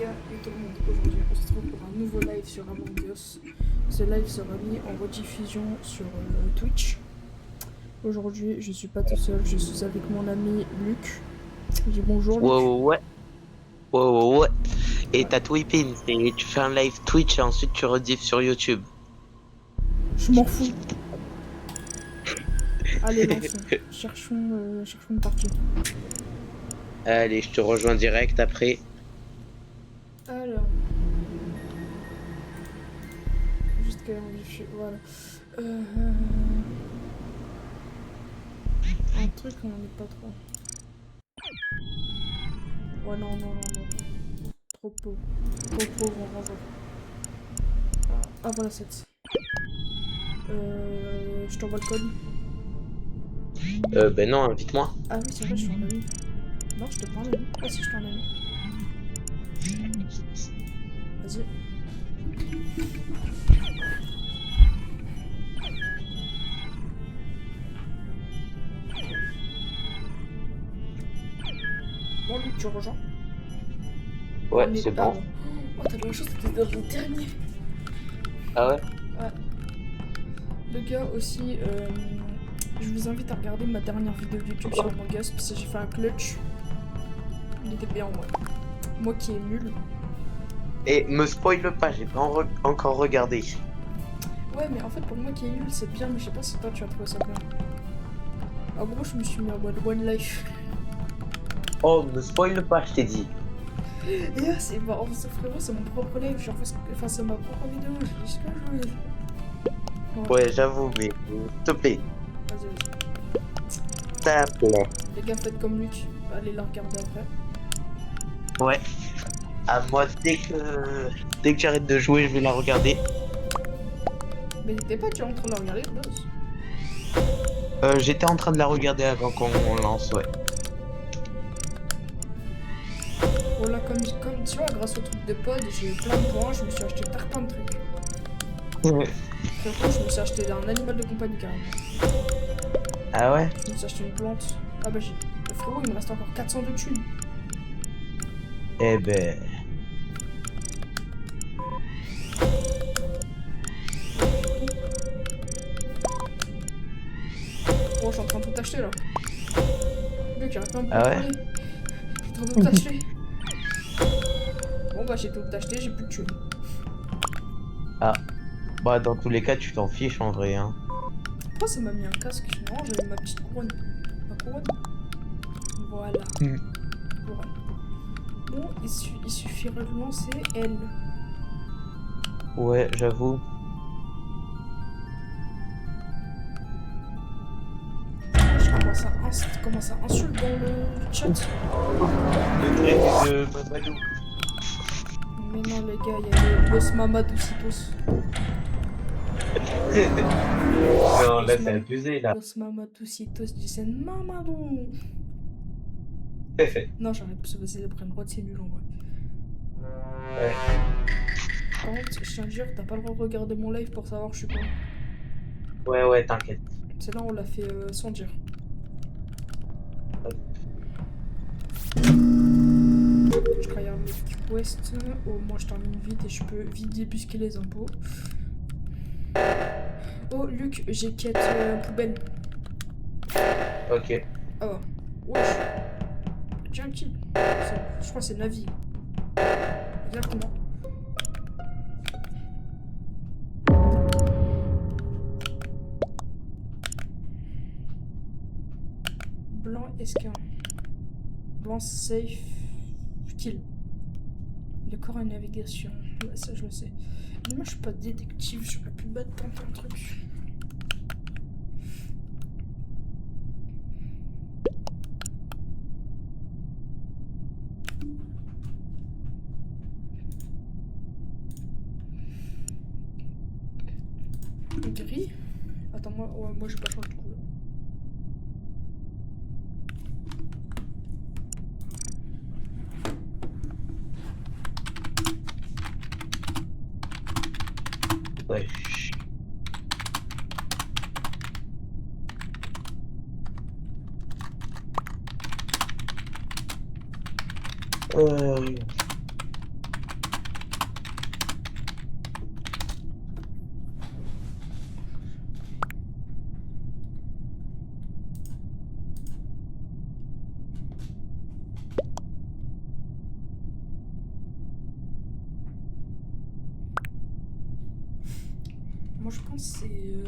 gars et tout le monde, aujourd'hui on se retrouve pour un nouveau live sur Among Us. Ce live sera mis en rediffusion sur Twitch. Aujourd'hui je suis pas tout seul, je suis avec mon ami Luc. Je dis bonjour Luc. Ouais. Et t'as Twipin, tu fais un live Twitch et ensuite tu rediffes sur YouTube. Je m'en fous. Allez lançons, cherchons une partie. Allez, je te rejoins direct après. Alors... Juste quand même, voilà. Un truc on n'en est pas trop. Ouais non. Trop pauvre, on renvoie. Ah voilà 7. Je t'envoie le code. Ben non, invite-moi. Ah oui c'est vrai je suis en ami. Non je te prends en ami. Ah si je suis en ami. Vas-y. Bon Luc tu rejoins. Ouais, c'est bon. Oh t'as de la chance, t'étais dans le dernier. Ah ouais? Ouais. Le gars aussi, je vous invite à regarder ma dernière vidéo YouTube sur Among Us parce que j'ai fait un clutch. Il était bien moi qui est nul. Et me spoil pas, j'ai pas encore regardé. Ouais mais en fait pour moi qui est nul c'est bien mais je sais pas si toi tu as trouvé ça bien. En gros je me suis mis en mode one life. Oh, me spoil pas, je t'ai dit. Et là c'est frérot c'est mon propre live, genre enfin c'est ma propre vidéo, je dis ce que je veux. Ouais, j'avoue, mais s'il te plaît. Vas-y. S'il te plaît. Les gars faites comme Luc, allez la regarder après. Ouais. À moi, dès que j'arrête de jouer, je vais la regarder. Mais t'es pas déjà en train de la regarder de base. J'étais en train de la regarder avant qu'on lance, ouais. Voilà comme tu vois grâce au truc de pod j'ai eu plein de points, je me suis acheté plein de trucs. Surtout, je me suis acheté un animal de compagnie carrément. Ah ouais? Je me suis acheté une plante. Ah bah j'ai... Frérot, il me reste encore 400 de thunes. Eh ben... Oh, je suis en train de tout acheter là. Luc, j'arrête pas de me Ah ouais? contrôler. Je suis en train de tout acheter. Bon bah j'ai tout acheté, j'ai plus de thunes. Ah. Bah dans tous les cas, tu t'en fiches en vrai, hein. Pourquoi ça m'a mis un casque? Non, j'avais ma petite couronne. Ma couronne. Voilà. Couronne. Bon, il suffirait de lancer L. Ouais, j'avoue. Je commence à insulter dans le chat. Le traité de Mamadou. Mais non les gars, il y a les Los Mamadoucitos. Non, là c'est abusé là. Los Mamadoucitos disent Mamadou. Non, j'arrête parce que c'est après une droite, c'est nul en vrai. Ouais. Par contre, je tiens à dire, t'as pas le droit de regarder mon live pour savoir je suis quoi. Ouais, t'inquiète. C'est là on l'a fait sans dire. Je regarde mes quests, au moins je termine vite et je peux vite débusquer les impôts. Oh Luc, j'ai quête poubelle. Ok. Oh, wesh. J'ai un kill. Je crois que c'est Navi. Exactement. Blanc esquin. Blanc safe. Kill. Le corps et navigation. Ouais, ça je le sais. Mais moi je suis pas détective, je peux plus battre tant de trucs. Gris. Attends, moi j'ai pas changé de couleur. Ouais. Moi, je pense que c'est...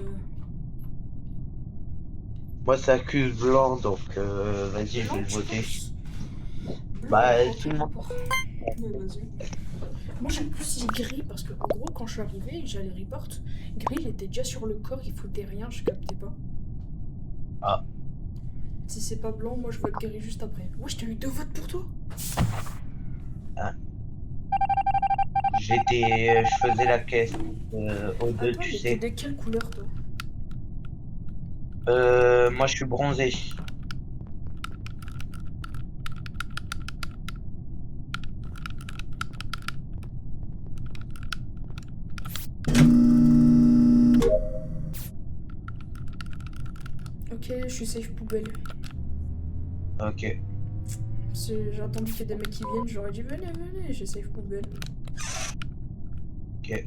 Moi, ça accuse blanc, donc vas-y, je Blanc, vais le tu voter. penses? Blanc, Bah, ok, tout le monde. d'accord. Mais vas-y. Moi, j'ai plus dit gris parce que, en gros, quand je suis arrivé, j'allais report. Gris, il était déjà sur le corps, il foutait rien, je captais pas. Ah, Si c'est pas blanc, moi, je vote gris juste après. Wesh, t'as eu 2 votes pour toi? ah. Je faisais la caisse aux deux, Attends, tu mais t'es sais. de quelle couleur, toi? Moi, je suis bronzé. Ok, je suis safe poubelle. Ok. J'ai attendu qu'il y ait des mecs qui viennent, j'aurais dit venez, venez, j'ai safe poubelle. Ok.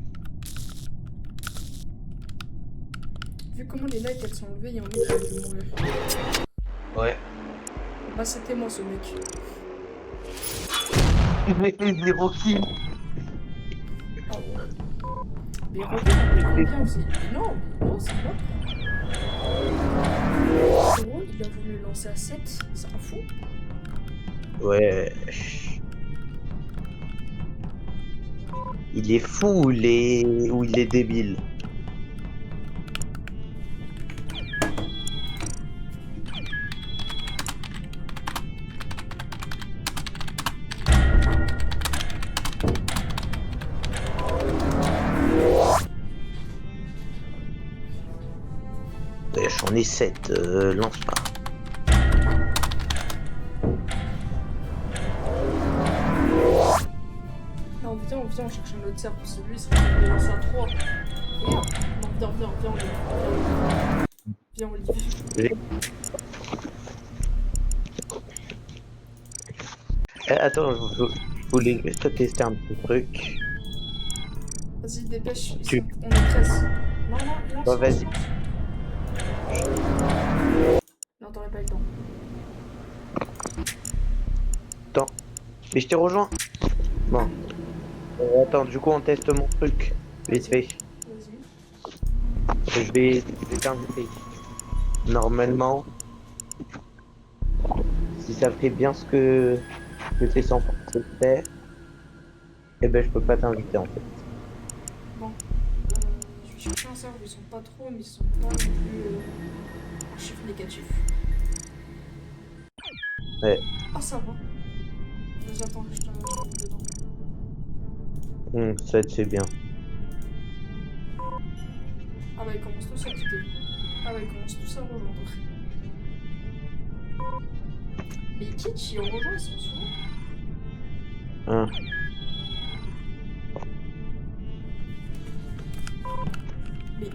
Vu comment les lights elles sont enlevées, il y en a qui ont dû mourir. Ouais. Bah, c'était moi ce mec. Mais zéro kill. Ah ouais. Mais regarde, mais combien aussi? Mais non, c'est pas. Gros, il a voulu lancer à 7, c'est un fou. Ouais. Il est fou ou il est débile. Ouais, j'en ai 7, lance pas. Non, viens, on cherche un autre cercle, parce que lui, il serait lancé à 3. Regarde. Non, viens, Olivier. Viens, Olivier. Attends, je voulais juste tester un petit truc. Vas-y, dépêche, Tu... on est 13. Non, Bah, vas-y. lance. Non, t'aurais pas eu le temps. Attends. Mais je t'ai rejoint. Bon. Attends, du coup, on teste mon truc. Vite fait. Vas-y. Je vais t'inviter. Normalement, si ça fait bien ce que c'est censé faire, eh ben, je peux pas t'inviter en fait. Bon. Je vais chercher un serveur, ils sont pas trop, mais ils sont pas non plus un chiffre négatif. Ouais. Ah, ça va. Vas-y, attends, je te mets dedans. Ça te fait bien. Ah bah, ils commencent tous à quitter. Ah bah, ils commencent tous à rejoindre. Mais ils quittent, ils rejoignent, ils sont souvent. Hein. Mais.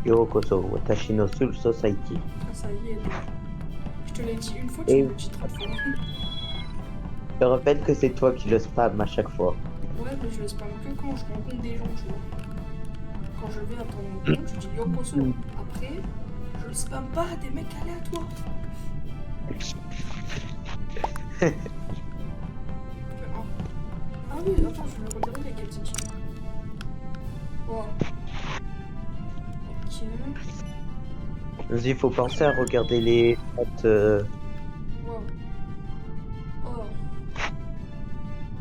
Yokoso, Watashi no Soul Society. Ah, ça y est, toi. Je te l'ai dit une fois, tu Et me le dis 30 fois. je te rappelle que c'est toi qui le spam à chaque fois. Ouais, mais je le spam que quand je rencontre des gens, tu vois. Quand je vais à ton compte, je dis Yokoso. Après, je le spam pas à des mecs aléatoires. Ah oui, attends, je vais regarder les quêtes. Wow. Ok. Il faut penser à regarder les stats, Wow. Oh.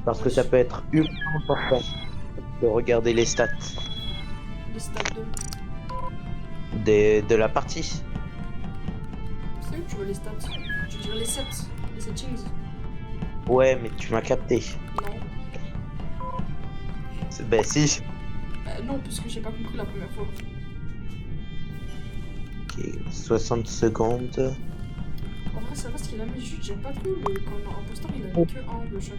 parce que ça peut être ultra important de regarder les stats Les stats 2. de la partie. C'est où tu veux les stats? Je veux dire les sets. Les settings. Ouais, mais tu m'as capté. Non. Ben si. Non, puisque j'ai pas compris la première fois. Ok, 60 secondes. En vrai, ça va ce qu'il a mis juste. J'aime pas trop quand on a un imposteur, il a mis que 1 de chaque.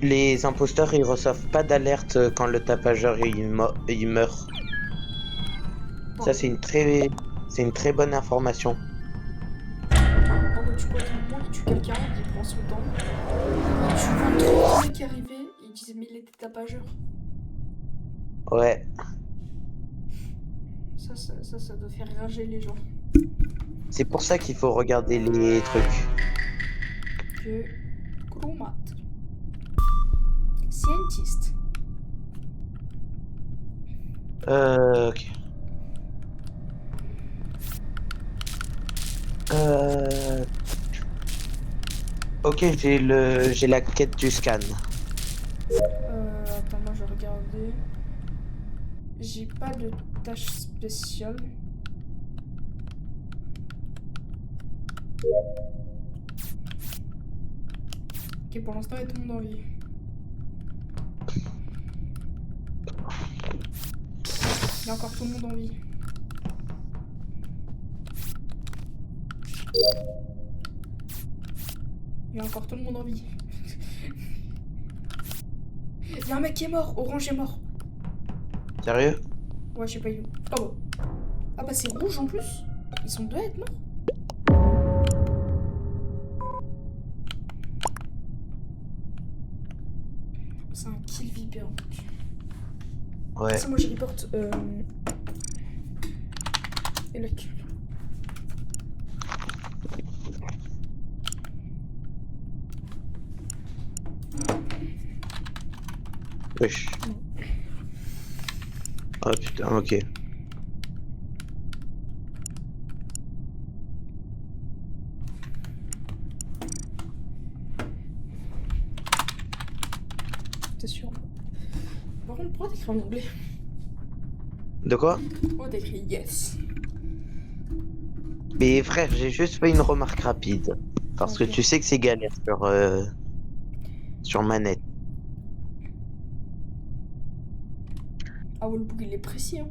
Les imposteurs, ils reçoivent pas d'alerte quand le tapageur il meurt. Ça, c'est une très bonne information. Ah ouais, tu vois, à un moment, il tue quelqu'un, il prend son temps. Il tue 23 mecs qui arrivaient, et il disait, mais il était tapageur. Ouais, Ça doit faire rager les gens. c'est pour ça qu'il faut regarder les trucs. Que Chromat. Scientist. Ok. Euh... Ok, j'ai la quête du scan. Attends, moi je vais regarder. J'ai pas de tâche spéciale. Ok, pour l'instant, il y a tout le monde en vie. Il y a encore tout le monde en vie. Il y a encore tout le monde en vie. Il y a un mec qui est mort. Orange est mort. Sérieux? Ouais, je sais pas où. Oh bah. Ah bah c'est rouge en plus. Ils sont deux à être morts. C'est un kill Viper en plus. Ouais. C'est moi je reporte. Et là. Wesh. Oh putain, ok. C'est sûr. Par contre, pourquoi t'écris en anglais? De quoi? Pourquoi t'écris yes? Mais frère, j'ai juste fait une remarque rapide. Parce que Ok. tu sais que c'est galère sur manette. Ah ouais, le bouc il est précis hein.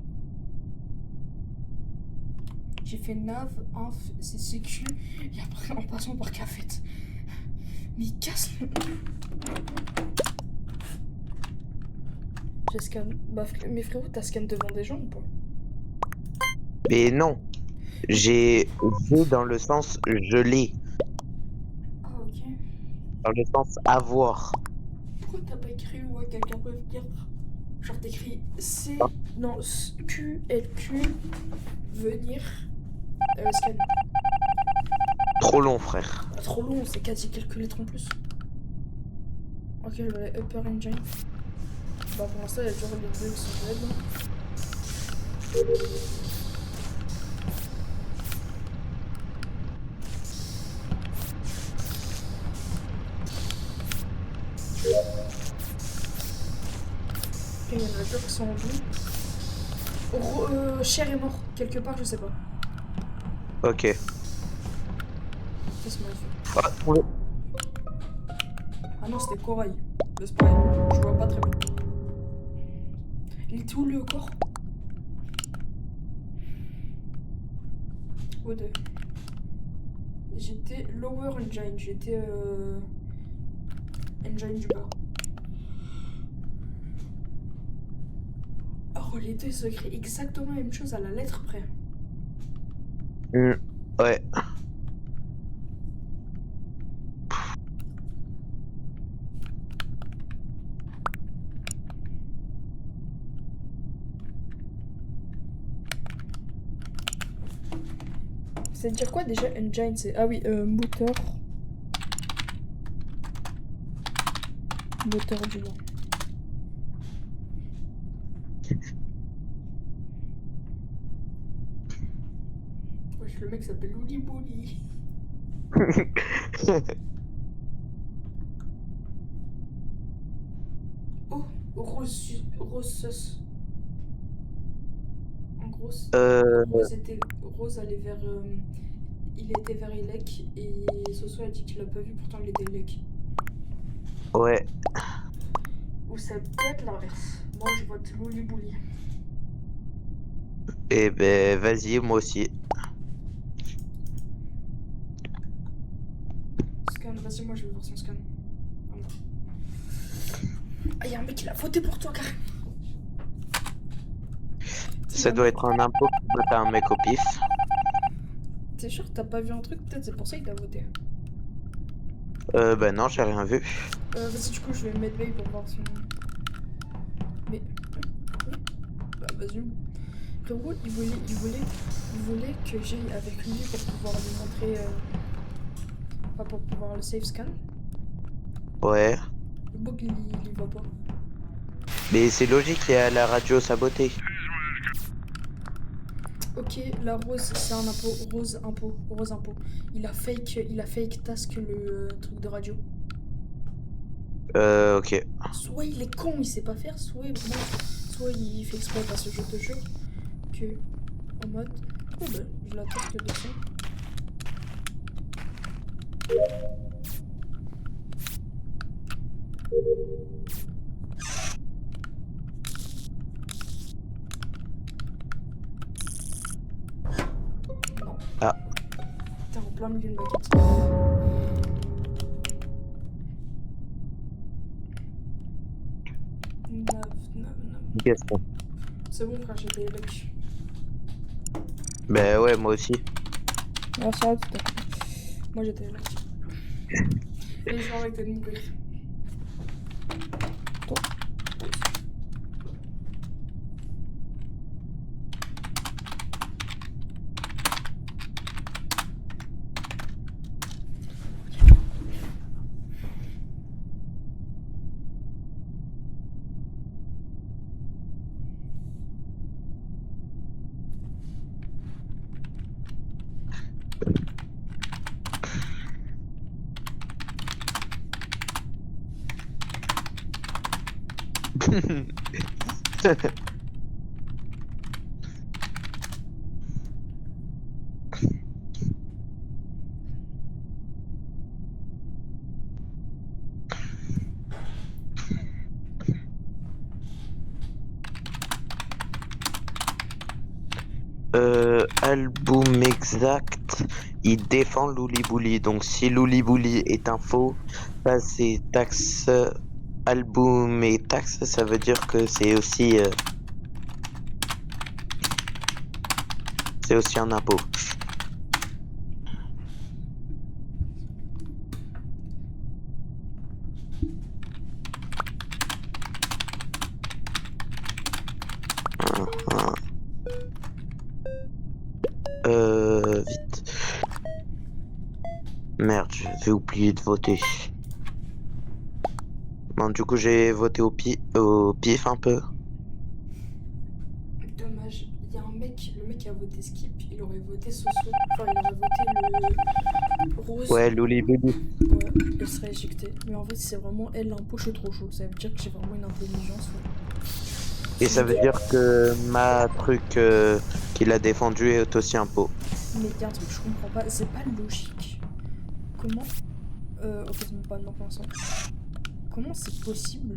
J'ai fait nav, inf, c'est sécu, et après en passant par café. Mais il casse le... J'ai scan... Bah mais frérot, t'as scan devant des gens ou pas? Mais non, j'ai dans le sens je l'ai, Ah ok. dans le sens avoir. Pourquoi t'as pas écrit ouais, quelqu'un peut venir? Genre t'écris C... Non, Q, L, Q, venir, scan. Trop long, frère. Pas trop long, c'est quasi quelques lettres en plus. Ok, je vais aller Upper Engine. Bah pour l'instant, il y a toujours les deux qui sont dead. Ok, il y en a deux qui sont en vie. Cher est mort, quelque part, je sais pas. Ok. Qu'est-ce qu'on a fait? Ah, trouvé. Ah non, c'était corail. Mais c'est pareil, je vois pas très bien. Il était où le corps? Où de? J'étais Lower Engine, j'étais Engine du bas. Oh, les deux ils ont écrit exactement la même chose à la lettre près. Ouais. C'est dire quoi déjà Engine? C'est. Ah oui, moteur. Moteur du bas. Wesh, le mec s'appelle Louli Bouli. Oh, Rose. En gros, Euh, Rose allait vers. Il était vers Elec et Soso a dit qu'il l'a pas vu, pourtant il était Elec. ouais. Ou c'est peut-être l'inverse. Moi je vote Louli Bouli. Et ben, vas-y, moi aussi. Scan, vas-y, moi je vais voir son scan. Ah non. Ah, y'a un mec qui l'a voté pour toi, carrément. Ça doit être un impôt qui vote à un mec au pif. T'es sûr que t'as pas vu un truc? Peut-être c'est pour ça qu'il t'a voté. Ben non, j'ai rien vu. Vas-y, du coup, je vais mettre veille pour voir son. Mais. vas-y. Frérot, il voulait que j'aille avec lui pour pouvoir lui montrer. Enfin, pour pouvoir le safe scan. Ouais. Le bug, il y va pas. Mais c'est logique, il y a la radio sabotée. Ok, la rose, c'est un impôt. Rose impôt. Il a fake task le truc de radio. Ok. Soit il est con, il sait pas faire, soit il fait exprès parce que je te jure que en mode. Oh ben, je l'attends que de ça. Non. Ah. T'es en plein milieu de maquette. Gaston. C'est bon frère, j'étais luck. Ben ouais, moi aussi. Ah ça va, tout à fait. Moi j'étais luck. Les gens arrêtaient de mourir. Album exact, il défend Louli-Bouli. Donc si Louli-Bouli est un faux, ça c'est taxe. Album et taxe, ça veut dire que c'est aussi un impôt. Vite. Merde, j'ai oublié de voter. Bon, du coup, j'ai voté au pif un peu. Dommage, il y a un mec, le mec qui a voté skip, il aurait voté Soso. Enfin, il aurait voté le rose. Ouais, Louli-Bouli. Ouais, elle serait éjectée. Mais en fait, c'est vraiment elle l'impôt, je suis trop chaud. Ça veut dire que j'ai vraiment une intelligence. Ouais. Et ça veut dire que ma truc qu'il a défendu est aussi impôt. Mais il y a un truc que je comprends pas, c'est pas logique. Comment ok, c'est même pas de l'enfant. Comment c'est possible?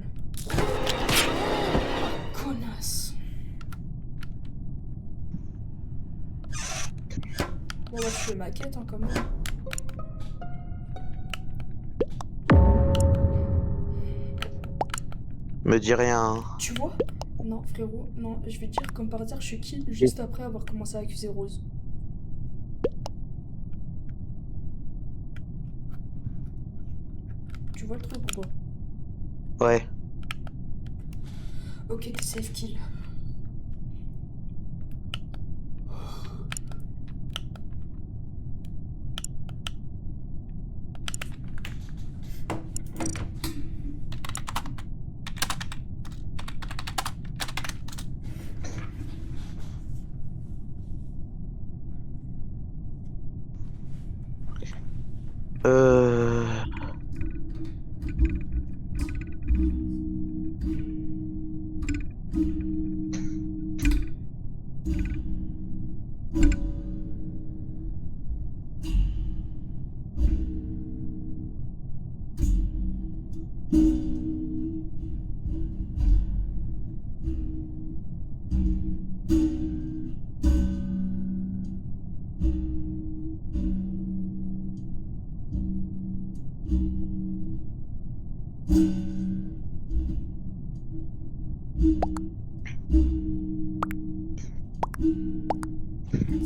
Connasse. Bon, bah, je fais ma quête, hein, quand même. Me dis rien. Tu vois? Non, frérot, non, je vais te dire, comme par hasard, je suis kill juste après avoir commencé à accuser Rose. Tu vois le truc ou pas? Ouais. Ok, t'es safe kill.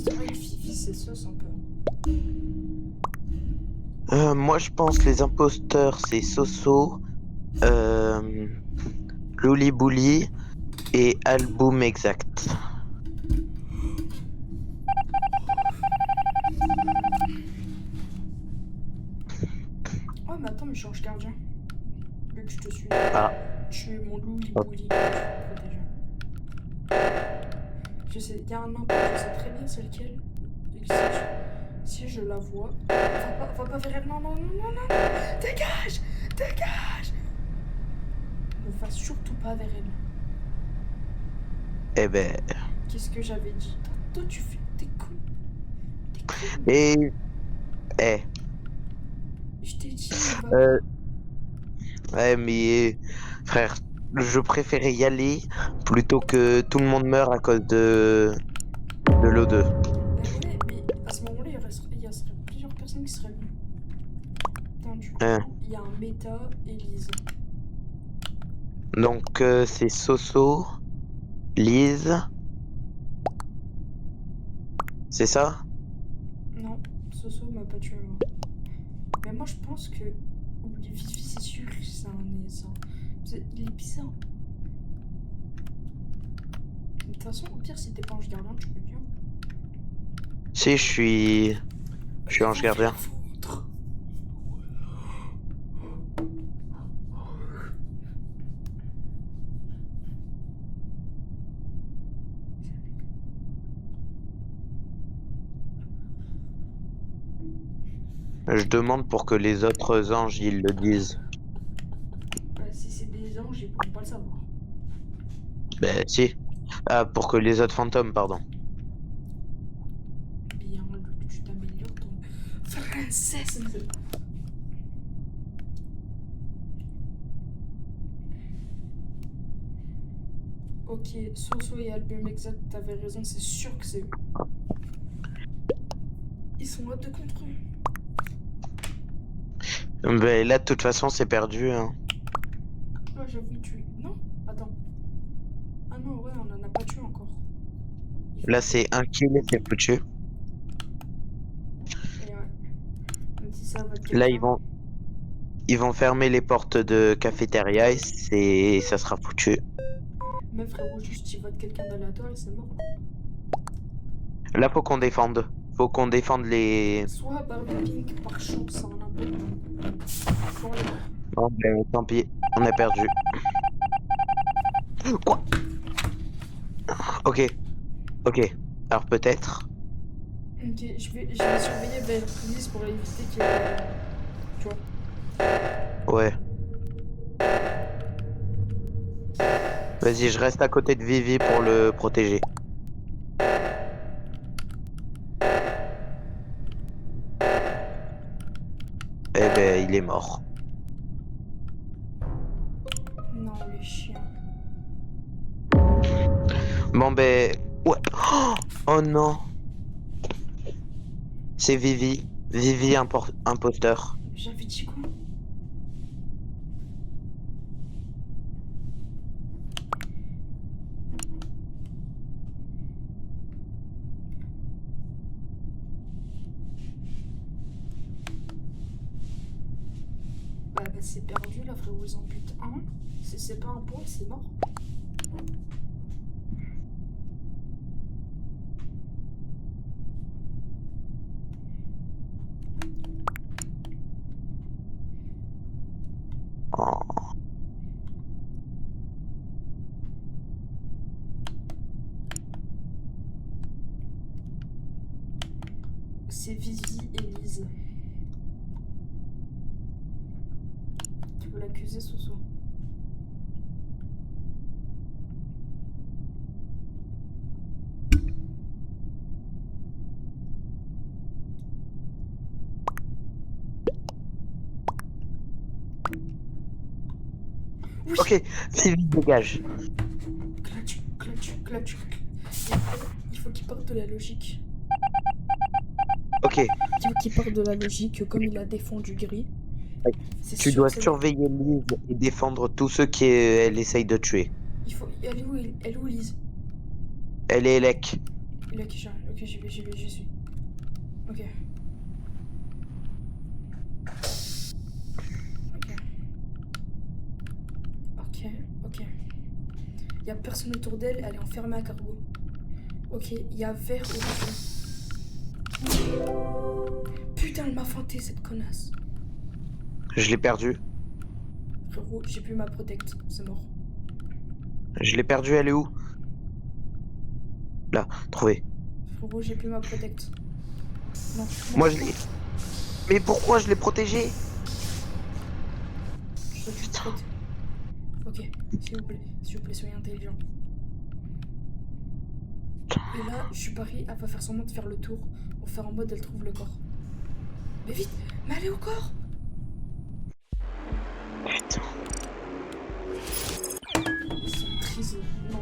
C'est vrai que Fifi, c'est sauce un peu. Moi, je pense les imposteurs, c'est Soso, Louli-Bouli et album exact. Oh, mais attends, mais je change gardien. Vu que je te suis. Ah. Tu es mon loup libouli. Protégé. Je sais, il y a un nain, je sais très bien c'est lequel. Et si je la vois. Va pas vers elle. Non, non, non, non, non. Dégage! Dégage! Ne va surtout pas vers elle. Eh ben. Qu'est-ce que j'avais dit? Toi, tu fais des couilles. Des couilles. Et. Eh. Je t'ai dit, ne va pas. Ouais, mais. Frère, je préférais y aller plutôt que tout le monde meure à cause de l'O2. Bah ouais, mais à ce moment-là, il y a plusieurs personnes qui seraient venues. Putain, du coup, Hein. il y a un méta et Lise. Donc, c'est Soso, Lise. C'est ça? Non, Soso m'a pas tué moi. Mais moi je pense que Vivi c'est sûr que c'est il est bizarre. De toute façon, au pire si t'es pas ange gardien, tu peux le dire. Si, je suis ange gardien. Je demande pour que les autres anges, ils le disent. Bah, si c'est des anges, ils pourront pas le savoir. Ben, si. Ah, pour que les autres fantômes, pardon. Bien, Luc, tu t'améliores ton français. Ok, Soso et Album Exact, t'avais raison, c'est sûr que c'est eux. Ils sont à deux contre eux. Ben, là, de toute façon, c'est perdu, hein. Ah, j'avoue, tu. Non, attends. Ah non, ouais, on en a pas tué encore. Là, c'est un kill et c'est foutu. Et ouais. Même si ça va de Là, quelqu'un. ils vont fermer les portes de cafétéria et ça sera foutu. Mais frérot, juste il vote quelqu'un d'aléatoire et c'est mort. Là, faut qu'on défende. Faut qu'on défende les... Soit Barbie Pink par chance, ça en a peu. Soit on est mort. Bon, ben, tant pis, on a perdu. Quoi? Ok, ok. Alors peut-être... Ok, je vais surveiller vers Lise pour éviter qu'il y ait. Tu vois. Ouais. Vas-y, je reste à côté de Vivi pour le protéger. Eh ben, il est mort. Non, les chiens. Bon ben... Ouais. Oh non. C'est Vivi. Vivi imposteur. J'avais dit quoi? Bah, c'est perdu là, frérot, ils en butent un. C'est pas un point, c'est mort. Oh. C'est Vivi et Lise. Tu peux l'accuser, Soso. Oui! Ok, Vivi dégage. Clutch, clutch, clutch. Il faut qu'il parte de la logique. Ok, Il faut qu'il parte de la logique, comme il a défendu Gris. C'est tu sûr dois que c'est. surveiller Lise et défendre tous ceux qu'elle essaye de tuer. Il faut. Elle est où Lise? Elle est Elec. Ok, j'y vais, j'y suis. Ok. Ok. Ok. y a personne autour d'elle, elle est enfermée à cargo. Ok, il y a vert horizon. Putain, elle m'a feinté cette connasse. Je l'ai perdu. Frérot, j'ai plus ma protect, c'est mort. Je l'ai perdu, elle est où? Là, trouvé. Frérot, j'ai plus ma protect. Non, Moi, je l'ai. Mais pourquoi je l'ai protégé? je suis Putain. prête. Ok, s'il vous plaît, soyez intelligent. Et là, je suis pari, elle va faire semblant de faire le tour pour faire en mode elle trouve le corps. Mais vite, mais allez au corps! Putain. C'est triste, non.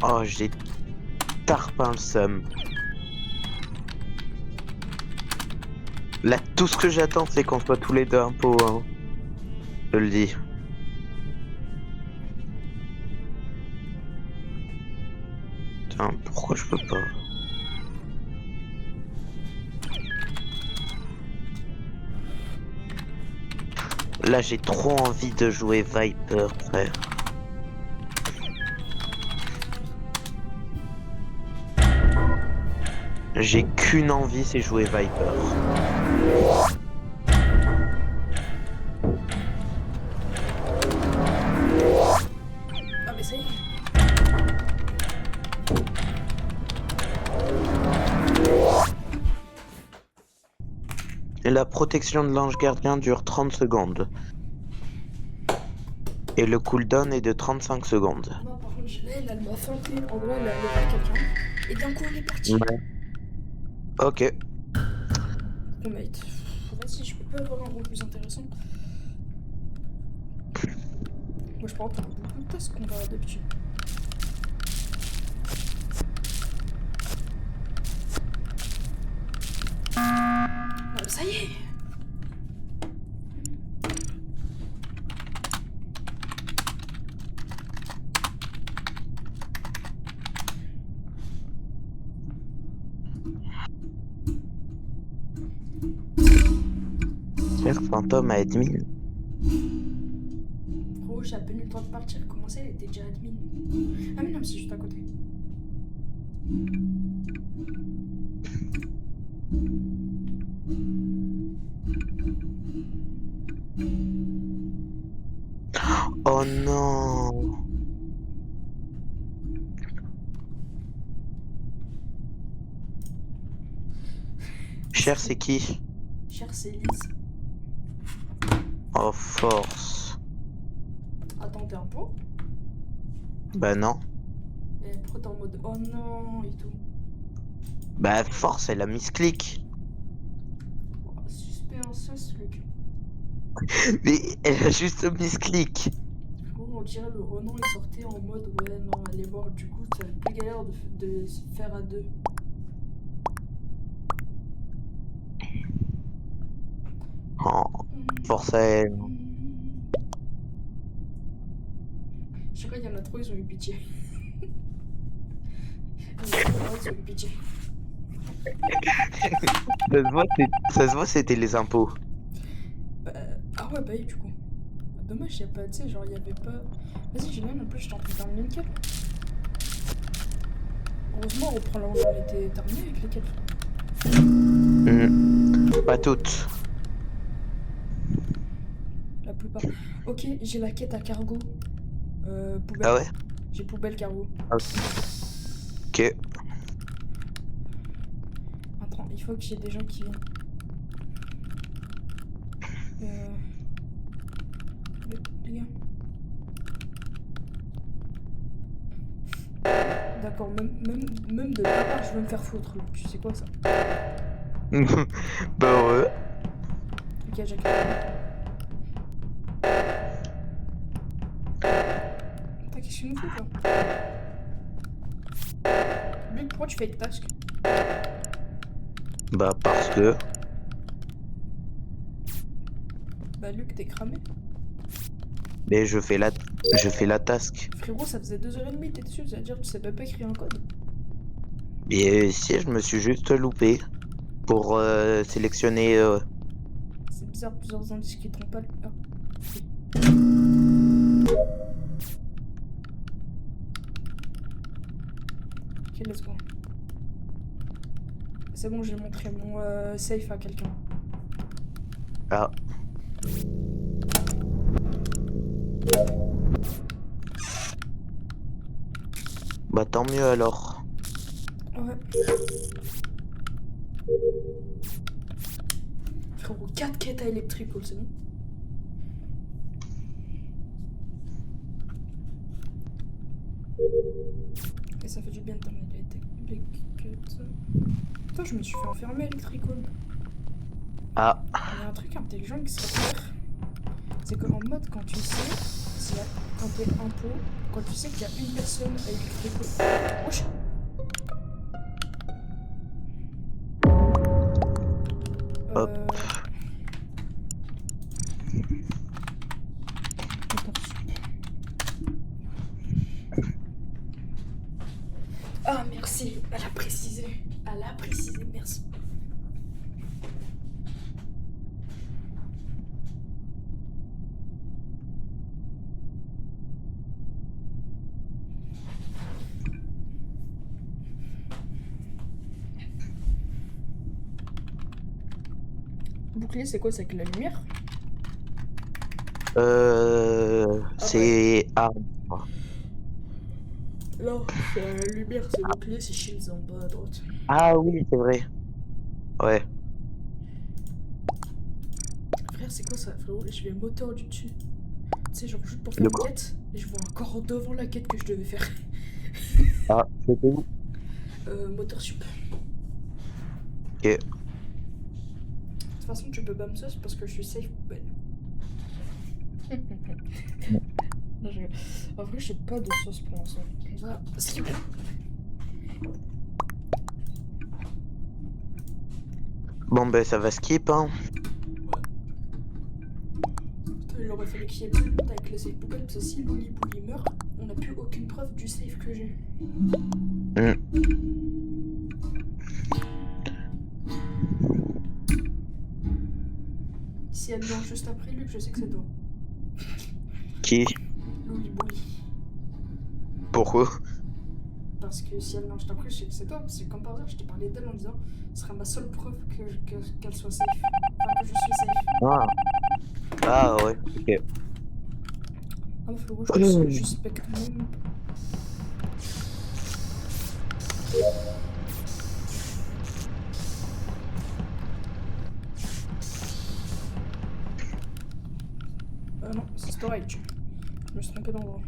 Oh, j'ai tarpin le seum. Là, tout ce que j'attends, c'est qu'on soit tous les deux un pot, hein. Je le dis. Putain, pourquoi je peux pas? Là, j'ai trop envie de jouer Viper, frère. J'ai qu'une envie, c'est jouer Viper. Ah, mais ça y est. Et la protection de l'ange gardien dure 30 secondes. Et le cooldown est de 35 secondes. Non, par contre, elle m'a feinté. En gros, elle a levé quelqu'un. Et d'un coup, on est parti. Ouais. Ok. Bon, mate. Vas-y, je peux pas avoir un rôle plus intéressant. Moi, je prends beaucoup de tasks qu'on va d'habitude. Ah, ça y est! Faire fantôme à admin. Gros, j'ai à peine eu le temps de partir. Comment ça, elle était déjà admin? Ah, mais non, mais c'est juste à côté. Oh non. Cher, c'est qui? Cher, c'est Lise. Oh, force. Attendez un peu. Bah non. Et pourquoi t'es en mode oh non et tout? Bah force, elle a mis ce clic. Oh, suspect en sauce, Luc. Mais elle a juste mis ce clic. Gros, on dirait le Ronan il sortait en mode ouais, non, elle est morte. Du coup, ça va être plus galère de se faire à deux. Oh, force à elle. Je sais pas, il y en a trop, ils ont eu pitié. Ils ont eu pitié. Ça se voit, c'était les impôts. Bah, ah ouais, bah oui, du coup. Bah, dommage, y'a pas, tu sais, genre, y'avait pas. Vas-y, Julien, en plus, je t'en prie terminer une quête. Heureusement, on reprend là où on était terminé avec les quêtes. Pas toutes. La plupart. Ok, j'ai la quête à cargo. Poubelle. Ah ouais? J'ai poubelle cargo. Ok. Attends, il faut que j'ai des gens qui viennent. Les gars. D'accord, même de ma part, je veux me faire foutre. Tu sais quoi ça? Bah ouais. Ok, j'accueille. Putain, qu'est-ce qu'il nous fout quoi? Luc, pourquoi tu fais avec task? Bah parce que... Bah Luc, t'es cramé. Mais je fais la task. Frérot, ça faisait 2h30, t'es dessus, ça veut dire que tu sais même pas écrire un code. Et si je me suis juste loupé. pour sélectionner. C'est bizarre, plusieurs indices qui trompent pas. Ah. Ok, let's go. C'est bon, j'ai montré mon safe à quelqu'un. Ah. Bah tant mieux alors. Ouais. Frérot, 4 quêtes à Electrical, c'est bon? Et ça fait du bien de terminer les quêtes. Putain, je me suis fait enfermer Electrical. Ah. Il y a un truc intelligent qui serait faire. C'est qu'en mode, quand tu sais, quand t'es impôt, quand tu sais qu'il y a une personne à Electrical. Wesh! Hop. Ah, merci, elle a précisé. Elle a précisé, merci. Bouclier, c'est quoi? C'est avec la lumière? C'est arbre. Non, c'est la lumière, c'est bouclier, c'est shields en bas à droite. Ah oui, c'est vrai. Ouais. Frère, c'est quoi ça, frérot? Je vais moteur du dessus. Tu sais, genre juste pour faire De une quoi? quête, et je vois encore devant la quête que je devais faire. Ah, c'était où? Moteur sup. Ok. De toute façon, tu peux bam sauce parce que je suis safe poubelle. Non, en vrai, j'ai pas de sauce pour l'instant. On va skip. Bon ben ça va skip hein. Putain, il aurait fallu qu'il y ait plus de monde avec le safe poubelle parce que si Loli Bouli meurt, on n'a plus aucune preuve du safe que j'ai. Hmm. Si elle meurt juste après Luc, je sais que c'est toi. Qui? Loli Bouli. Pourquoi? Parce que si elle meurt juste après, je sais que c'est toi. C'est comme par hasard, je t'ai parlé d'elle en disant ce sera ma seule preuve qu'elle soit safe. Enfin, que je suis safe. Ah. Ah ouais, ok. Ah, mais frérot, je suspecte même. Non, c'est storage. Je me suis trompé d'endroit.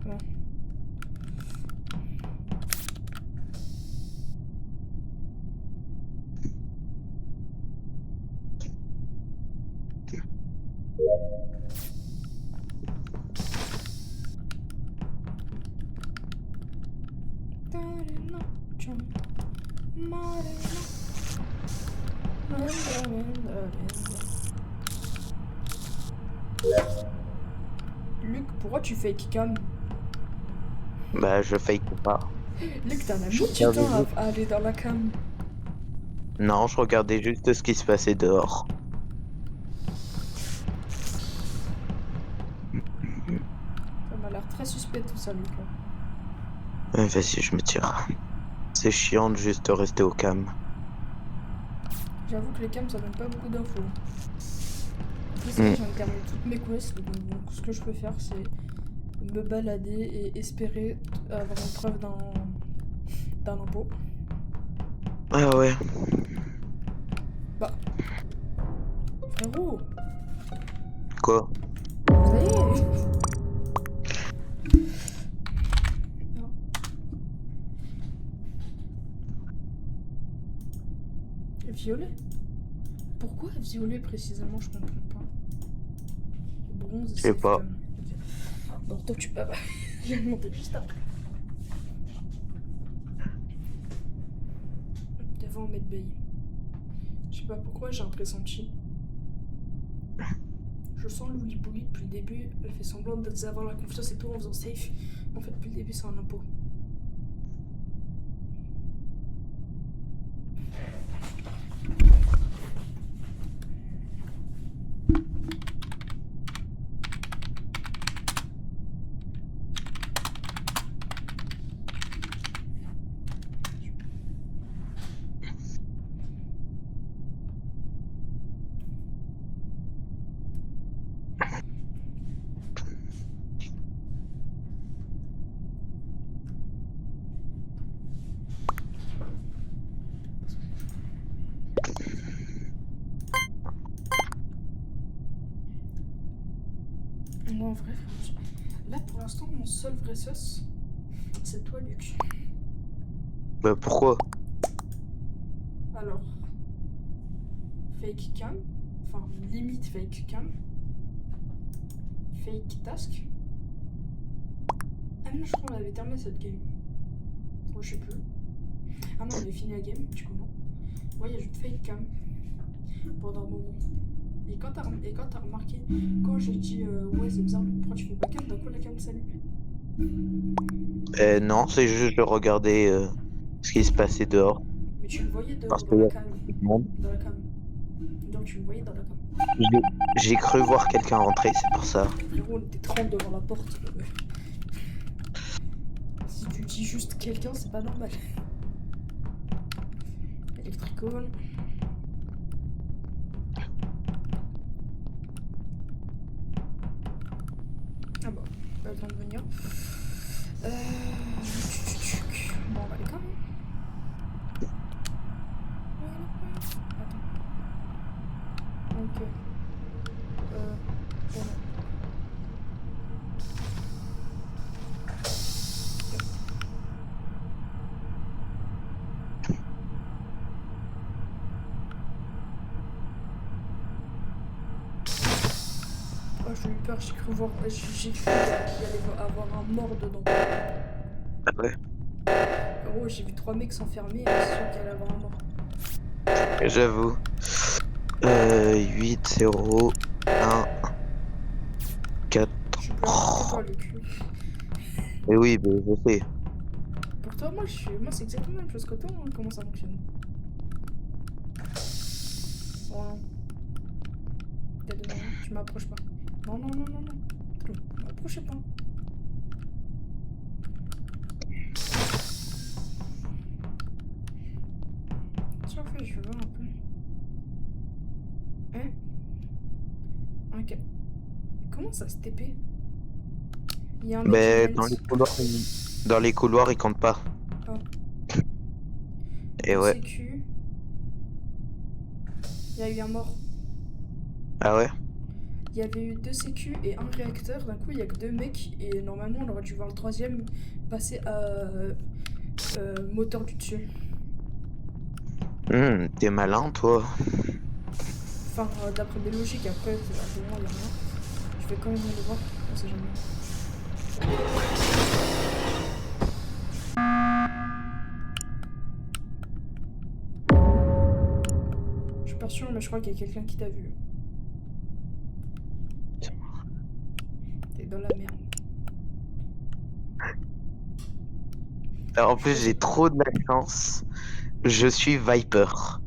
Non. Luc, pourquoi tu fake cam? Bah je fake pas. Luc, t'as Je mis du regardais temps juste- à aller dans la cam. Non, je regardais juste ce qui se passait dehors. Ça m'a l'air très suspect tout ça, Luc. Vas-y, je me tire. C'est chiant de juste rester au calme. J'avoue que les cams, ça donne pas beaucoup d'infos. En plus, Hmm. là, j'en ai terminé toutes mes quests, donc ce que je peux faire, c'est me balader et espérer avoir une preuve d'un impôt. Ah ouais. Bah, frérot, Quoi? ça y est. Non. Violet? Pourquoi violet précisément? Je comprends pas. Bronze, Je sais safe pas. cam. Bon, toi, tu peux. Je vais le monter juste après. Devant Medbay. Je sais pas pourquoi, j'ai un pressenti. Je sens Louli Bouli depuis le début. Elle fait semblant d'avoir la confiance et tout en faisant safe. En fait, depuis le début, c'est un impôt. Moi, en vrai, là pour l'instant, mon seul vrai sauce, c'est toi, Luc. Bah pourquoi? Alors, fake cam, enfin limite fake cam, fake task. Ah non, je crois qu'on avait terminé cette game. Oh, je sais plus. Ah non, on avait fini la game, du coup non. Ouais, il y a juste fake cam pendant un moment. Et quand t'as remarqué, quand j'ai dit ouais, c'est bizarre, pourquoi tu fais pas cam, d'un coup la cam s'allume. Non, c'est juste je regardais ce qui se passait dehors. Mais tu le voyais Parce dehors, dans qu'il y la a cam. du monde. Dans la cam. Donc tu le voyais dans la cam. J'ai j'ai cru voir quelqu'un rentrer, c'est pour ça. Frérot, on était 30 devant la porte. Si tu dis juste quelqu'un, c'est pas normal. Electrical. Ah bah, pas le temps de venir. Bon, on va aller quand même. Attends. Donc, voilà. Oh, j'ai eu peur, j'ai cru voir. J'ai cru qu'il allait avoir un mort dedans. Ah ouais. Oh, j'ai vu 3 mecs s'enfermer et c'est sûr qu'il allait avoir un mort. J'avoue. 8, 0, 1, 4. Je suis plus rapide que toi, Luc. Et oui, mais je sais. Pour toi, moi c'est exactement la même chose que toi, hein, comment ça fonctionne. Voilà. T'as de moyens, tu m'approches pas. Non, non, non, non, non. M'approchez pas. Tiens, en fait, je vais voir un peu. Hein? Ok. Comment ça se TP? Il y a un mec qui Mais vient dans les couloirs, dans les couloirs, ils comptent pas. Oh. Et Deux ouais. sécu. Il y a eu un mort. Ah ouais? Il y avait eu 2 sécu et un réacteur. D'un coup, il y a que 2 mecs. Et normalement, on aurait dû voir le troisième passer à moteur du dessus. T'es malin, toi. Enfin, d'après mes logiques, après, actuellement, il n'y a rien. Je vais quand même aller voir, on sait jamais. Je suis pas sûr, mais je crois qu'il y a quelqu'un qui t'a vu. T'es dans la merde. Alors, en plus, j'ai trop de la chance. Je suis Viper.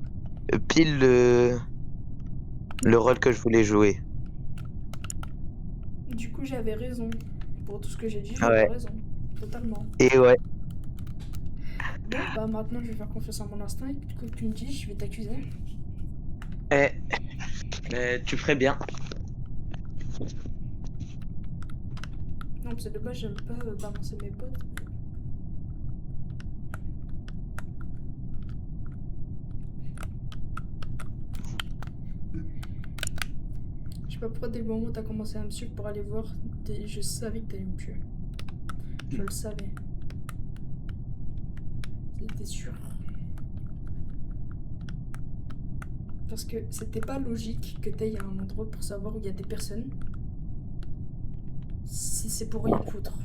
Pile le rôle que je voulais jouer. Du coup, j'avais raison. Pour tout ce que j'ai dit, j'avais Ouais. raison. Totalement. Et ouais. Bon, bah maintenant, je vais faire confiance à mon instinct. Et que tu me dis, je vais t'accuser. Eh, tu ferais bien. Non, parce que de base, j'aime pas balancer mes potes. Je sais pas pourquoi, dès le moment où t'as commencé à me suivre pour aller voir, je savais que t'allais me tuer. Je le savais. C'était sûr. Parce que c'était pas logique que t'ailles à un endroit pour savoir où il y a des personnes. Si c'est pour rien foutre.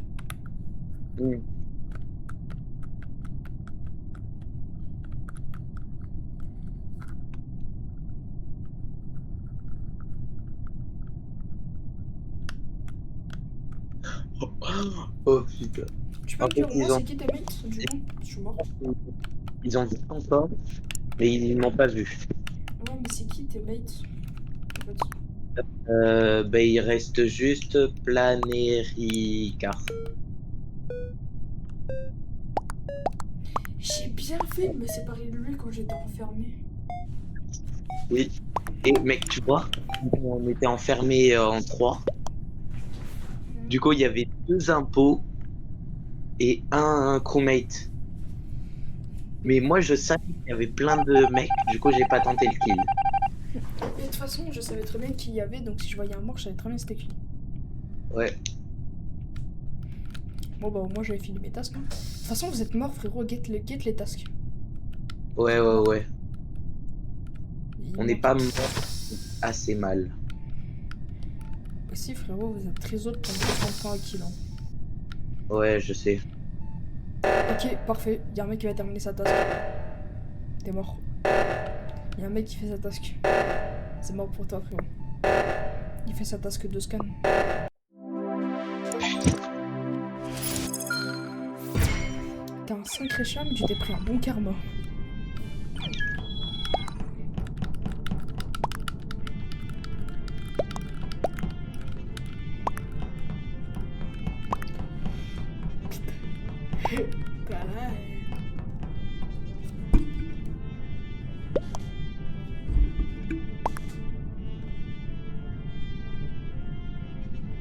Oh putain. Tu peux En me fait, dire au moins c'est qui tes mates du coup? Je suis mort. ils ont vu encore, mais ils m'ont pas vu. Ouais, mais c'est qui tes mates en fait? Bah, il reste juste Planericar. J'ai bien fait de me séparer de lui quand j'étais enfermé. Oui. Et mec, tu vois, on était enfermés en trois. Du coup, il y avait deux impôts et un crewmate. Mais moi, je savais qu'il y avait plein de mecs. Du coup, j'ai pas tenté le kill. Et de toute façon, je savais très bien qui y avait, donc si je voyais un mort, je savais très bien c'était qui. Ouais, Bon bah moi j'avais fini mes tasks. Hein. De toute façon, vous êtes mort frérot, get les tasks. Vous ouais, êtes ouais, mort. ouais. Il On n'est manquait. pas mort assez mal. Bah si frérot, vous êtes très haut de prendre 200 points à kill. Hein. Ouais, je sais. Ok, parfait. Y'a un mec qui va terminer sa task. T'es mort. Y'a un mec qui fait sa task. C'est mort pour toi frérot. Il fait sa task de scan. T'as un sacré chat, mais tu t'es pris un bon karma.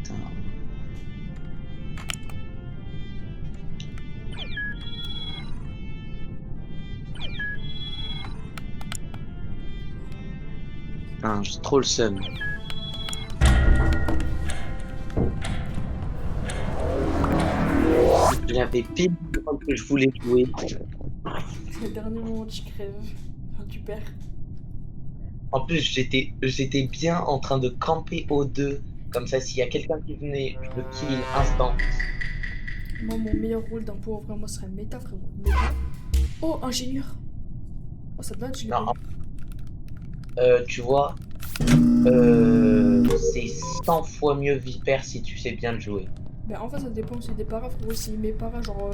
Putain. Putain, j'ai trop le seum. J'avais pile le temps que je voulais jouer. C'est le dernier moment où tu crèves. Enfin, tu perds. En plus, j'étais bien en train de camper aux deux. Comme ça, s'il y a quelqu'un qui venait, je le kill instant. Moi, mon meilleur rôle d'un pauvre, vraiment, serait méta, frérot. Méta. Oh, ingénieur. Oh, ça date, je l'ai pas Non, eu. tu vois, c'est 100 fois mieux Viper si tu sais bien le jouer. Ben, en fait, ça dépend aussi des paras, frérot. Si mes paras, genre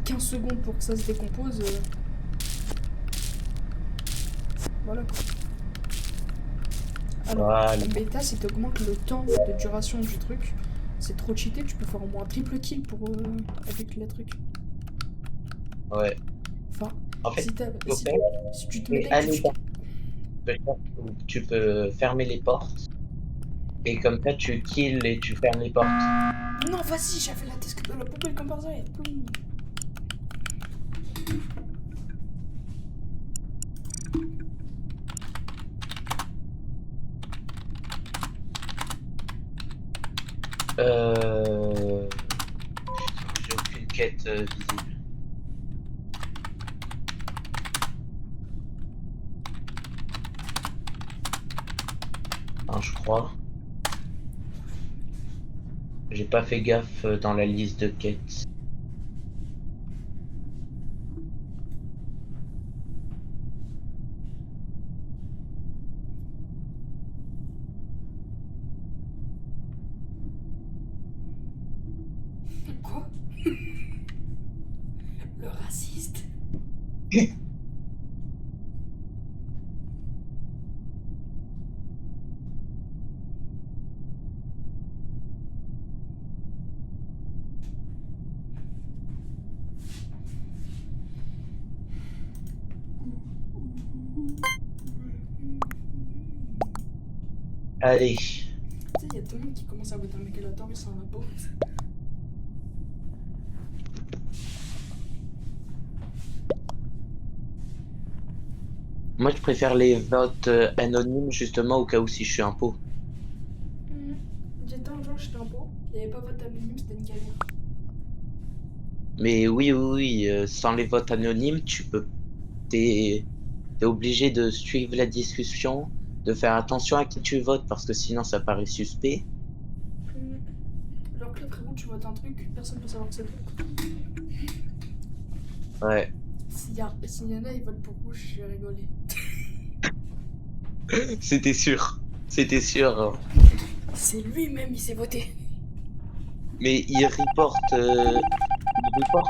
15 secondes pour que ça se décompose, voilà quoi. Alors, Voilà. en bêta, si t'augmentes le temps de duration du truc, c'est trop cheaté, tu peux faire au moins un triple kill pour, avec le truc. Ouais. Enfin, En fait, si, ce qu'il faut faire, si tu te c'est mettais que aller tu... dans tu peux fermer les portes. Et comme ça, tu kills et tu fermes les portes. Non, vas-y, j'avais la task de la poubelle comme par ça et boum. Euh... J'ai aucune quête visible. Enfin, je crois. J'ai pas fait gaffe dans la liste de quêtes. Quoi? Le raciste? Allez. Tu sais, il y a tout le monde qui commence à voter un mécalator, mais c'est un impôt. Moi, je préfère les votes anonymes, justement, au cas où si je suis un pot. J'étais un jour, j'étais un pot. Il n'y avait pas vote anonyme, c'était une galère. Mais oui, oui, oui, sans les votes anonymes, t'es obligé de suivre la discussion, de faire attention à qui tu votes, parce que sinon ça paraît suspect. Alors que là, frérot, tu votes un truc, personne peut savoir que c'est toi. Ouais. S'il y en a, ils votent pour rouge, je vais rigoler. C'était sûr. C'était sûr. Hein. C'est lui-même, il s'est voté. Mais il reporte,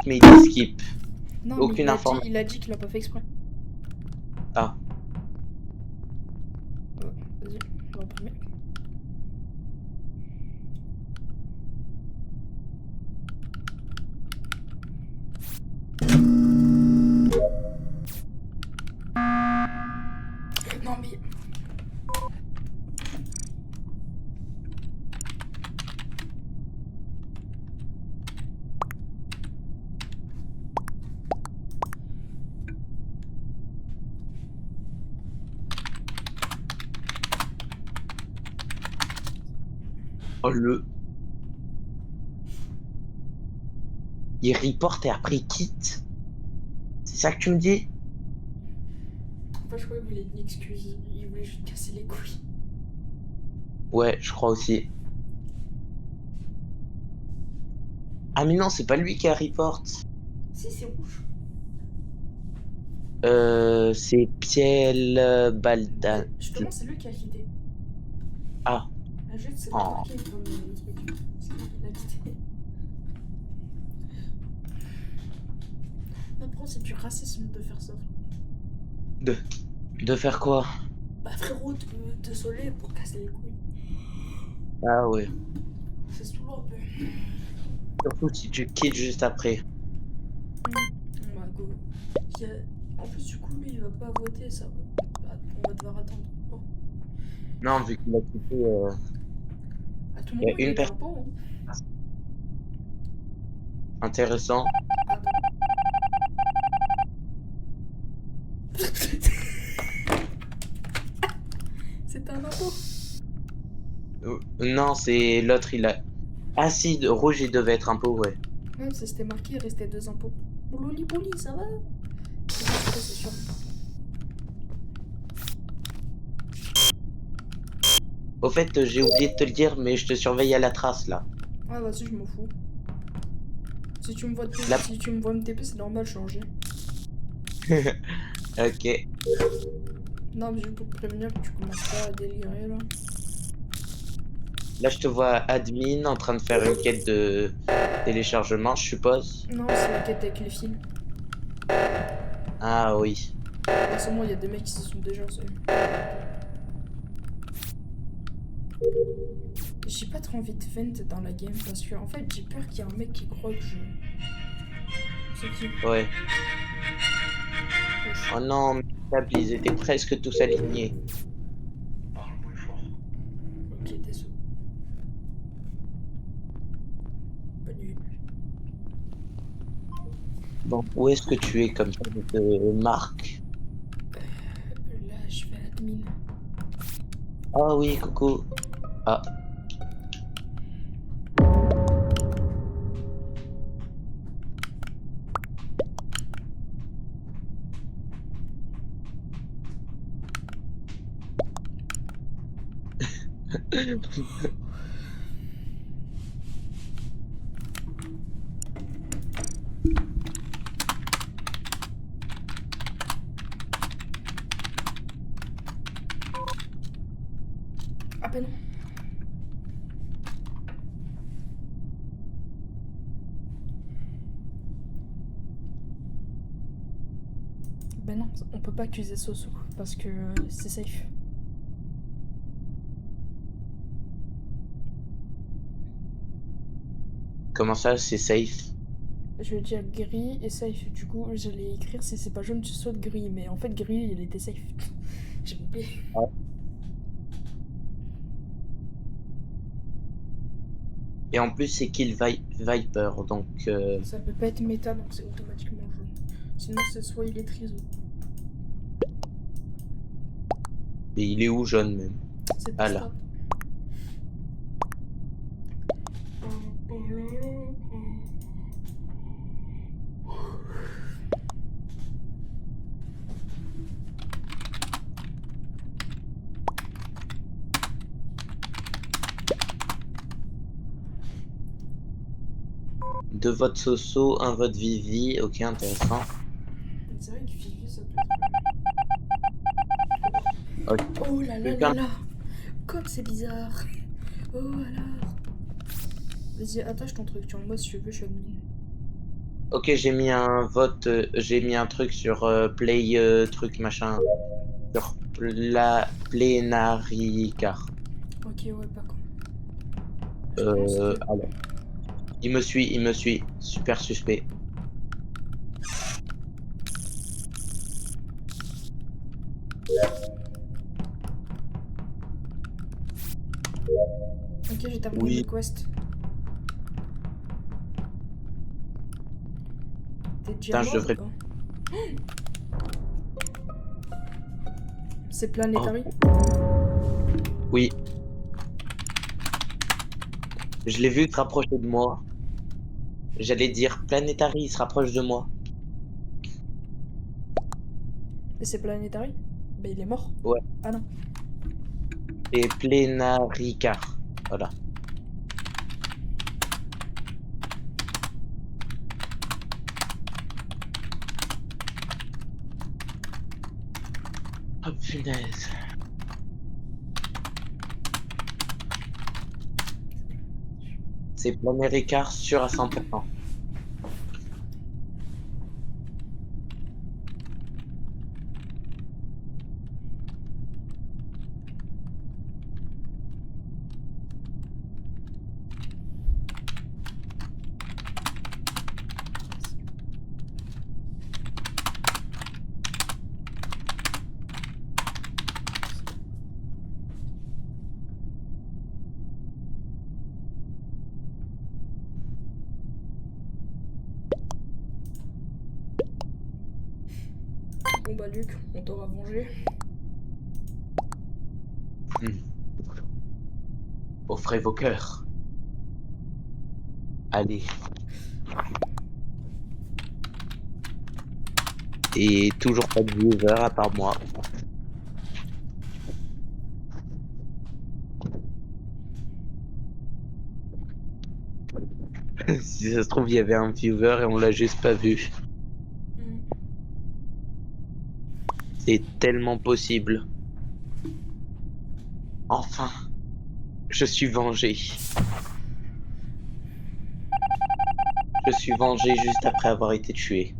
mais il dit skip. Non, mais Aucune information. il a dit qu'il a pas fait exprès. Ah, Vas-y, on va imprimer. Non, mais. oh le. Il reporte et après il quitte. C'est ça que tu me dis? Enfin, je crois qu'il voulait une excuse. Il voulait juste casser les couilles. Ouais, je crois aussi. Ah mais non, c'est pas lui qui a report. Si, c'est rouge. C'est Piel Baldan. Mais justement, c'est lui qui a quitté. Ah, La jette, c'est oh. marqué comme le truc. C'est lui qui l'a quitté. Après, c'est du racisme de faire ça. De faire quoi? Bah, frérot, te soler pour casser les couilles. Ah ouais. C'est souvent un peu. Surtout si tu quittes juste après. Bah, go. En plus, du coup, lui, il va pas voter, ça va. Bah, on va devoir attendre. Oh. Non, vu qu'il a quitté, À tout il y moment, a il une met un personne pont. Hein. intéressant. Ah bon. C'est un impôt. Non, c'est l'autre, il a. Ah si, rouge, il devait être un peu, ouais. Ouais, ça c'était marqué, il restait 2 impôts. Loli Boli, ça va? C'est sûr. Au fait, j'ai oublié de te le dire, mais je te surveille à la trace, là. Ah, vas-y, je m'en fous. Si tu me vois Là. si tu me vois me TP, c'est normal, changer. Ok. Non, mais juste pour te prévenir que tu commences pas à délirer là. Là, je te vois admin en train de faire une quête de téléchargement, je suppose. Non, c'est la quête avec les fils. Ah oui. Forcément, il y a des mecs qui se sont déjà. J'ai pas trop envie de vent dans la game parce que en fait, j'ai peur qu'il y ait un mec qui croit que je. C'est qui? Ouais. Oh non, mais ils étaient presque tous alignés. Ok, désolé. Bonne nuit. Bon, où est-ce que tu es comme ça, je te marque? Là, je vais admin. Ah oui, coucou. Ah. Ah ben non. Ben non, on peut pas accuser Soso parce que c'est safe. Comment ça, c'est safe? Je vais dire gris et safe. Du coup, j'allais écrire si c'est pas jaune, tu sautes gris. Mais en fait, gris, il était safe. J'ai oublié. Ouais. Et en plus, c'est Kill Viper, donc... Ça peut pas être méta, donc c'est automatiquement jaune. Sinon, c'est soit il est triso. Et il est où, jaune, même? C'est Ah pas là. ça. Deux votes Soso, un vote Vivi. Ok, intéressant. C'est vrai que Vivi, ça peut Ok. être. Oh là là là là! Comme c'est bizarre! Oh alors! Vas-y, attache ton truc. Tiens, moi, si tu veux, je suis admin. Ok, j'ai mis un vote, j'ai mis un truc sur play truc machin, sur la Plénaricar. Ok, ouais, pas con. Je pense que... Alors, il me suit, super suspect. Ok, j'ai terminé mes Oui, quests. T'es déjà putain, je mort ou devrais. pas? C'est Oh, Planetary? oui, je l'ai vu se rapprocher de moi. J'allais dire Planetary, il se rapproche de moi. Et c'est Planetary? Bah, il est mort. Ouais, Ah non. et Plénaricar. Voilà. Oh punaise. C'est Plénaricar sûr à 100%. Bon bah, Luc, on t'aura vengé. Hmm. Offrez vos cœurs. Allez. Et toujours pas de viewer à part moi. Si ça se trouve, il y avait un viewer et on l'a juste pas vu. Mm. C'est tellement possible. Enfin, je suis vengé. Je suis vengé juste après avoir été tué.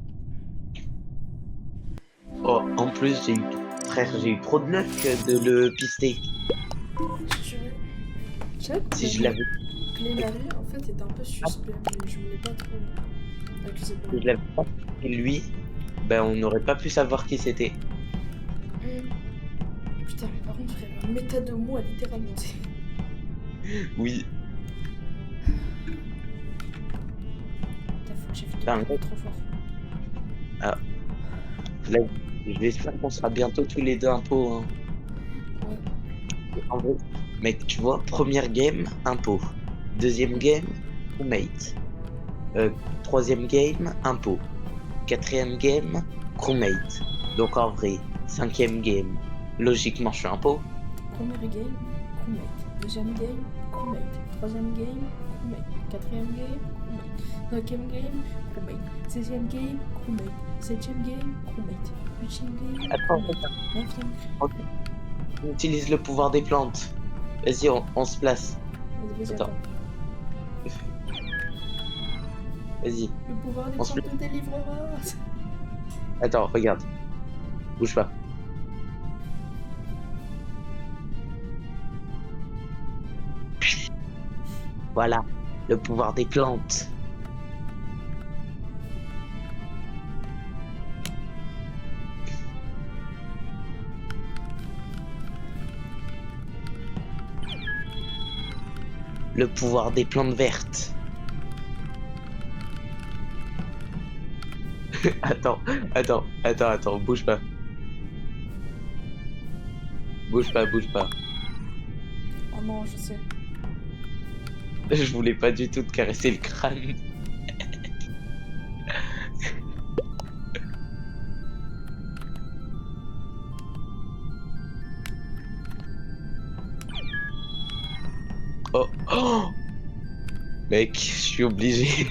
Oh, en plus, frère, j'ai eu trop de luck de le pister. Si tu veux. Je savais que Si je l'avais, Plenary, en fait, était un peu suspect, mais je voulais pas trop accuser si je Plenary. l'avais pas fait lui, ben on n'aurait pas pu savoir qui c'était. Putain, mais par contre, frère, méta de moi, littéralement. Oui. Putain, faut que j'évite de Putain, parler trop fort. ah, là, j'espère qu'on sera bientôt tous les deux impôts. Hein. Ouais. En vrai, mec, tu vois, première game, impôt. Deuxième game, crewmate. Troisième game, impôt. Quatrième game, crewmate. Donc en vrai, cinquième game, logiquement je suis impôt. Première game, crewmate. Deuxième game, crewmate. Troisième game, crewmate. Quatrième game, crewmate. Cinquième game, crewmate. Sixième game, crewmate. Septième game, crewmate. Huitième game, Attends, crewmate. Neuvième. on utilise le pouvoir des plantes. Vas-y, on se place. Vas-y, Attends, attends. vas-y, Le pouvoir des on se plantes place. te délivrera. Attends, regarde, bouge pas. Voilà, le pouvoir des plantes. Le pouvoir des plantes vertes. Attends, bouge pas. Bouge pas, bouge pas. Oh non, je sais. Je voulais pas du tout te caresser le crâne. Oh, oh mec, je suis obligé.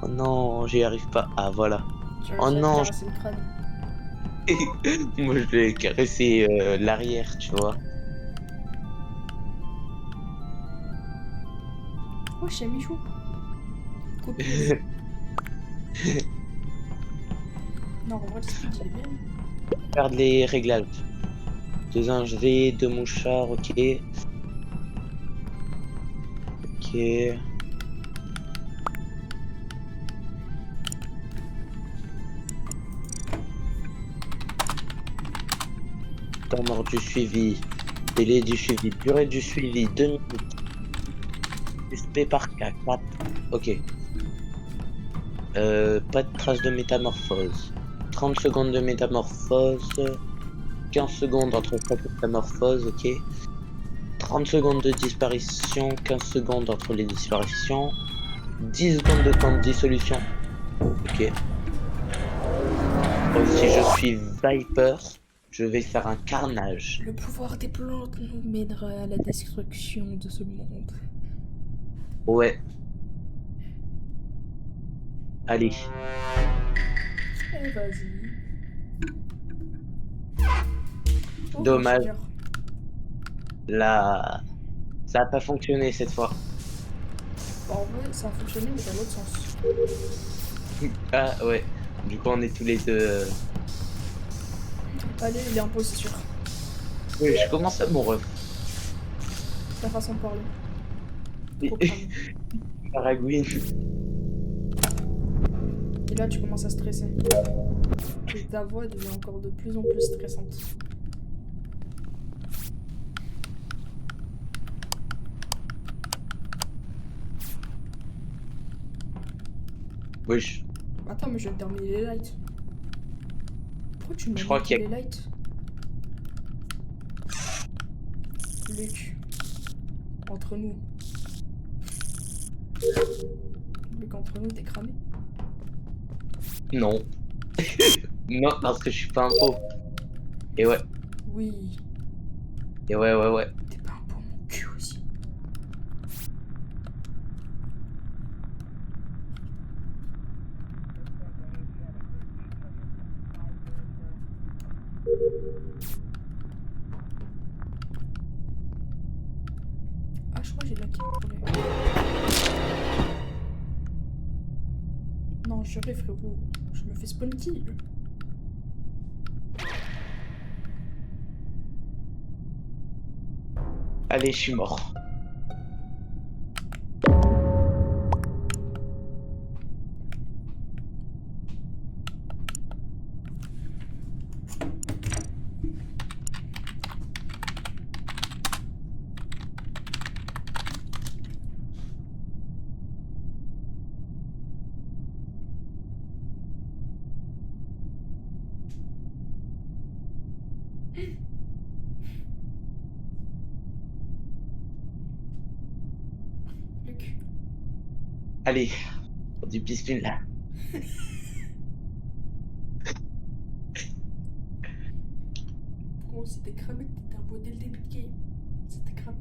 Oh non, j'y arrive pas. Ah voilà. J'ai Oh réussi à te non, caresser le crâne. Moi, je vais caresser l'arrière, tu vois. Oh, chez Michou. Copine. Non, en vrai, le speed, il est bien. Regarde les réglages. 2 ingés, 2 mouchards, ok. Ok. Temps mort du suivi. Délai du suivi. Durée du suivi, 2 minutes. SP par cas, 4. Ok. Pas de traces de métamorphose. 30 secondes de métamorphose. 15 secondes entre chaque métamorphose, ok. 30 secondes de disparition, 15 secondes entre les disparitions. 10 secondes de temps de dissolution. Ok. Oh, si je suis Viper, je vais faire un carnage. Le pouvoir des plantes nous mènera à la destruction de ce monde. Ouais. Allez. Eh, vas-y. Oh, Dommage. ingénieur. Là, ça a pas fonctionné cette fois. Bah, en vrai, ça a fonctionné, mais dans l'autre sens. Ah ouais. Du coup, on est tous les deux. Allez, il est un peu, c'est sûr. Oui, je commence à mon ref. Ta façon de parler. Trop cramé. Paragouine. Et là, tu commences à stresser. Et ta voix devient encore de plus en plus stressante. Oui, Attends, mais je viens de terminer les lights. Pourquoi tu m'as je crois niqué qu'il y les lights? Luc, entre nous. Luc, entre nous, t'es cramé. a. Non. Non, parce que je suis pas un pot. Et ouais. Oui, Et ouais, ouais, ouais. t'es pas un peu mon cul aussi. Ah, je crois que j'ai de la kill pour les... Non, juré, frérot. Je me fais spawn kill. Allez, je suis mort. Luc. Allez, pour du bismillah. Gros, c'était cramé, t'étais un beau dès le début de game. C'était cramé.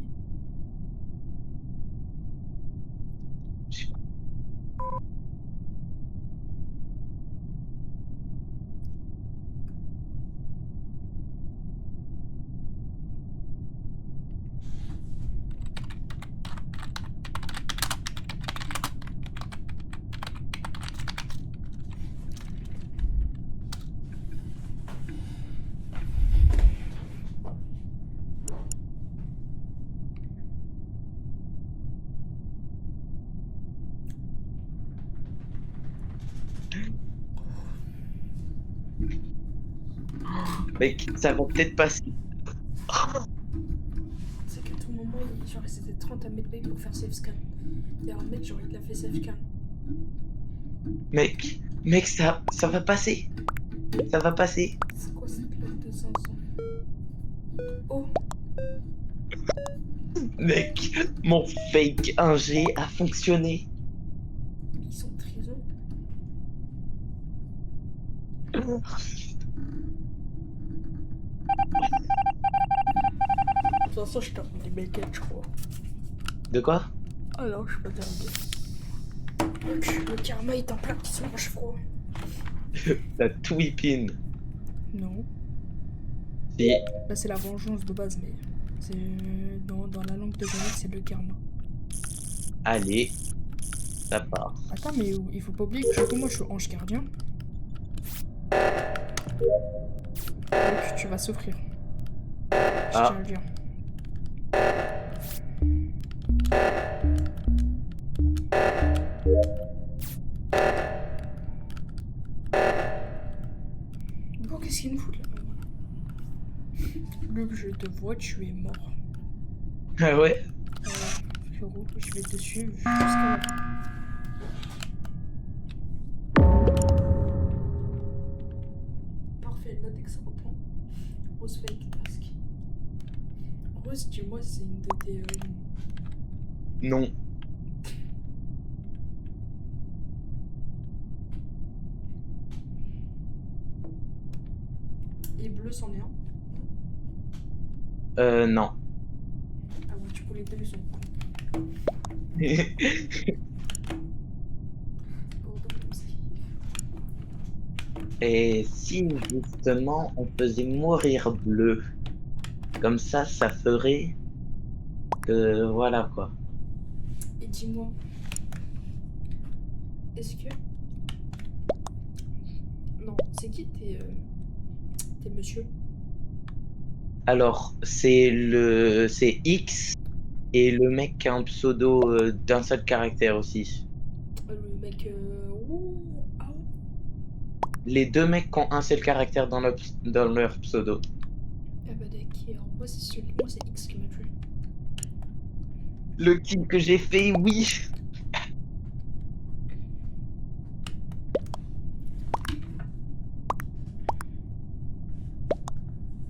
Mec, ça va peut-être passer. C'est qu'à tout moment, genre, ils étaient 30 à mettre bay pour faire safe scan. Il y a un mec, genre, il a fait safe scan. Mec, ça va passer. Ça va passer. C'est quoi cette claque de 500? Oh, Mec, mon fake 1G a fonctionné. ils sont trésors. De toute façon, je termine les baguettes, je crois. De quoi? Alors, je peux terminer. Le karma est un plat qui se mange froid. La tweepin. Non. Si. Là, c'est la vengeance de base, mais c'est dans la langue de Gaël, c'est le karma. Allez, ça part. Attends, mais il faut pas oublier que du coup, moi, je suis ange gardien. Donc, tu vas souffrir. Je tiens à le dire. Bon, qu'est-ce qu'il me fout là? Luc, je te vois, tu es mort. Ah ouais? Frérot, je vais te suivre jusqu'à la fin. Parfait, là dès que ça reprend. Rose fake task. Rose, dis-moi, c'est une de tes. Non. Et bleu, c'en est un. Non. Ah ouais, du coup, les deux, ils sont cons. Et si justement on faisait mourir bleu, comme ça ferait que voilà quoi. Et dis-moi, est-ce que. Non, c'est qui tes monsieur? Alors c'est X et le mec qui a un pseudo d'un seul caractère aussi. Le mec. Ouh, ah, Les deux mecs qui ont un seul caractère dans leur pseudo. ah bah d'accord. Moi, c'est X qui m'a tué. Le kill que j'ai fait, oui.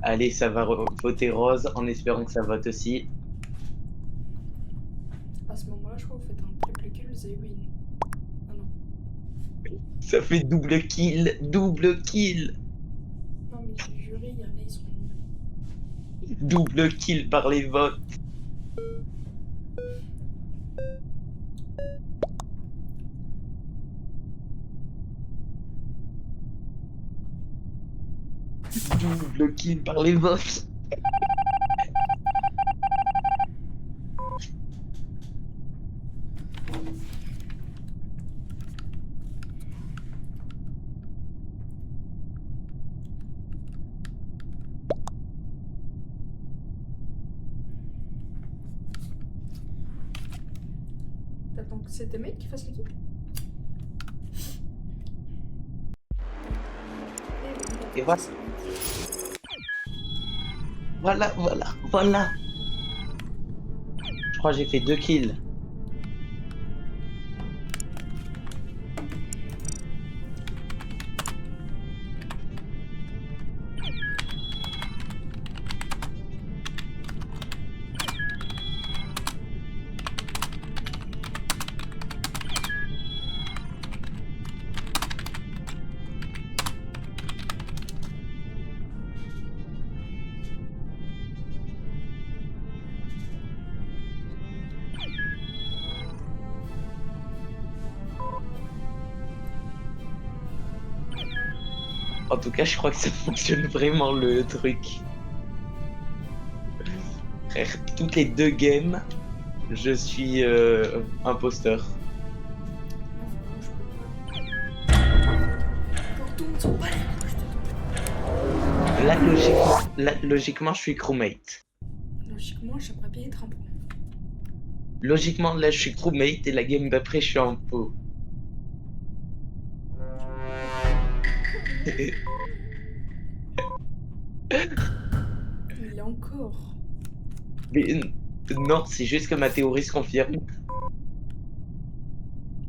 Allez, ça va voter rose en espérant que ça vote aussi. À ce moment-là, je crois que vous faites un triple kill, they win. Ah non. Ça fait double kill, double kill. Non, mais j'ai juré, il y en a, ils sont. Double kill par les votes. Double kill par les votes. T'attends que c'est tes mates qui fassent l'équipe? Et voilà. Voilà. Je crois que j'ai fait 2 kills. En tout cas, je crois que ça fonctionne vraiment le truc. Frère, toutes les 2 games, je suis imposteur. Là, logiquement, je suis crewmate. Logiquement, j'aimerais bien être un pro. Logiquement, là, je suis crewmate et la game d'après, je suis en pot. Il est encore. Mais non, c'est juste que ma théorie se confirme.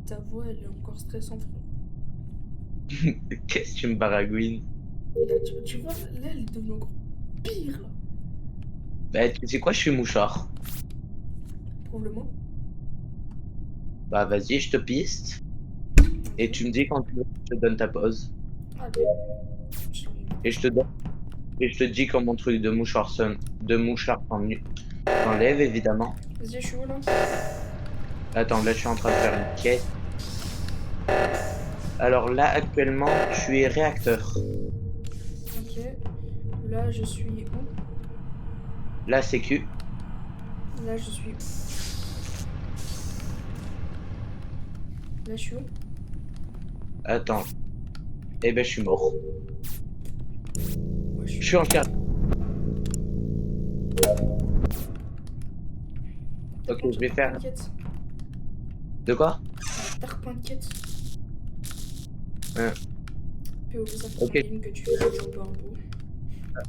Ta voix, elle est encore stressante, frère. Qu'est-ce que tu me baragouines? Et là, tu vois, là, elle est devenue encore pire, là. Bah, tu sais quoi, je suis mouchard. Prouve-le-moi. Bah, vas-y, je te piste. Et tu me dis quand tu veux, je te donne ta pause. Allez. Et je te dis quand mon truc de mouchard sonne. De mouchard t'enlève, évidemment. Vas-y, je suis où, là? Attends, là, je suis en train de faire une quête. Alors là, actuellement, je suis réacteur. Ok. Ok. Là, je suis où? La sécu. Là, je suis où? Là, je suis où? Attends. Eh ben, je suis mort. Ouais, Je suis en carte. Ok, je vais faire. De quoi? Dark point de quête. Hein. POV, ça fait Ok, 5 games que tu fais toujours pas un peu.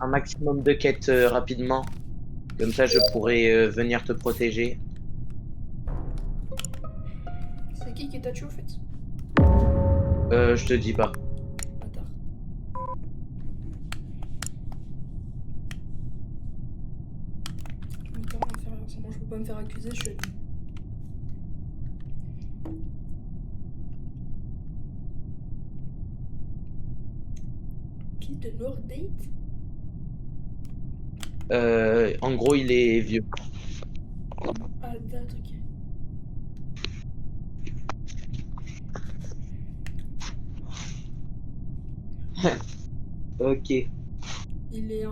un maximum de quêtes rapidement. Comme ça, je pourrais venir te protéger. C'est qui t'a tué au fait? Je te dis pas. Bâtard. Je m'attends à faire ça. Moi, je peux pas me faire accuser, je suis admin. Qui de Nordate? En gros, il est vieux. Ah, date, ok. Ok. Il est,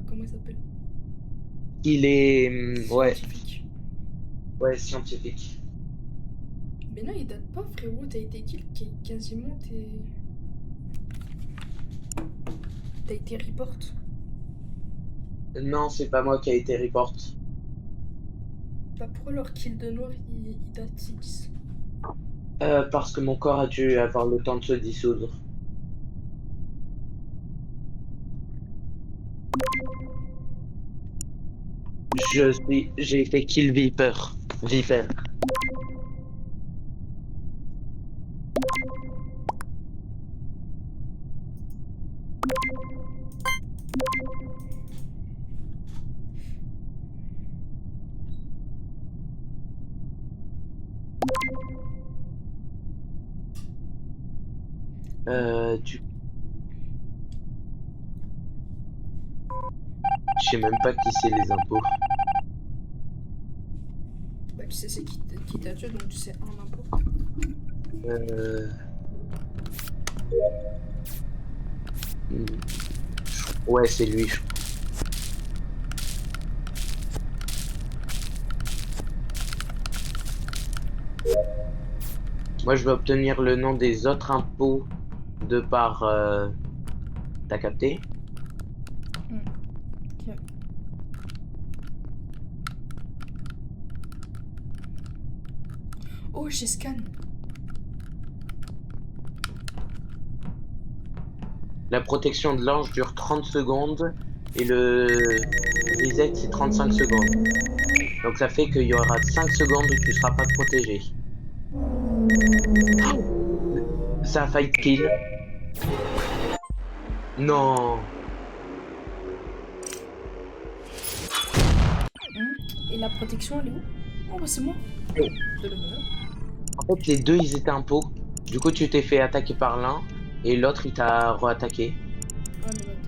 comment il s'appelle? Il est. Ouais, Scientifique. ouais, scientifique. Mais non, il date pas, frérot. T'as été kill, quasiment t'es. T'as été report. Non, c'est pas moi qui a été report. Bah, pourquoi leur kill de noir il date X? Parce que mon corps a dû avoir le temps de se dissoudre. J'ai fait kill Viper. Viper. Du... Je sais même pas qui c'est les impôts. Bah, tu sais, c'est qui t'a tué, donc tu sais un impôt. Euh... Ouais, c'est lui. Moi, je vais obtenir le nom des autres impôts de par. T'as capté? Ok. Oh, j'ai scan. La protection de l'ange dure 30 secondes et le reset c'est 35 secondes. Donc ça fait qu'il y aura 5 secondes où tu seras pas protégé. Ça a failli te kill. Non. Et la protection, elle est où? Oh, bah, c'est moi. De le bonheur. En fait, les deux ils étaient impôts. Du coup, tu t'es fait attaquer par l'un et l'autre il t'a re-attaqué. Ah, le bâtard.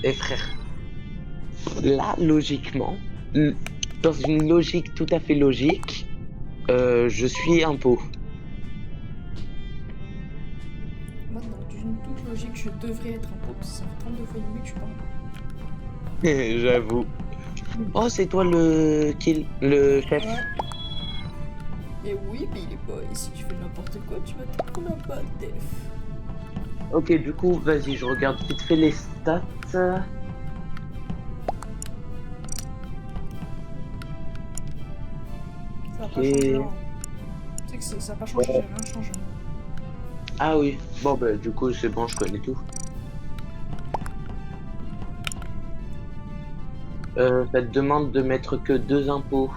Et frère, là, logiquement, dans une logique tout à fait logique, je suis impôt. Moi, dans une toute logique, je devrais être un pot, parce que ça fait 32 fois et demi que je suis pas un pot. J'avoue. Oh, c'est toi le kill, le chef. Ouais. Et oui, mais il est pas. Et si tu fais n'importe quoi, tu vas te prendre un bad def. Ok, du coup, vas-y, je regarde vite fait les stats. Ça va Ok. pas changer, hein. Tu sais que ça va pas changer, j'ai rien changé. Ah oui, bon bah du coup c'est bon, je connais tout. Ça te demande de mettre que 2 impôts.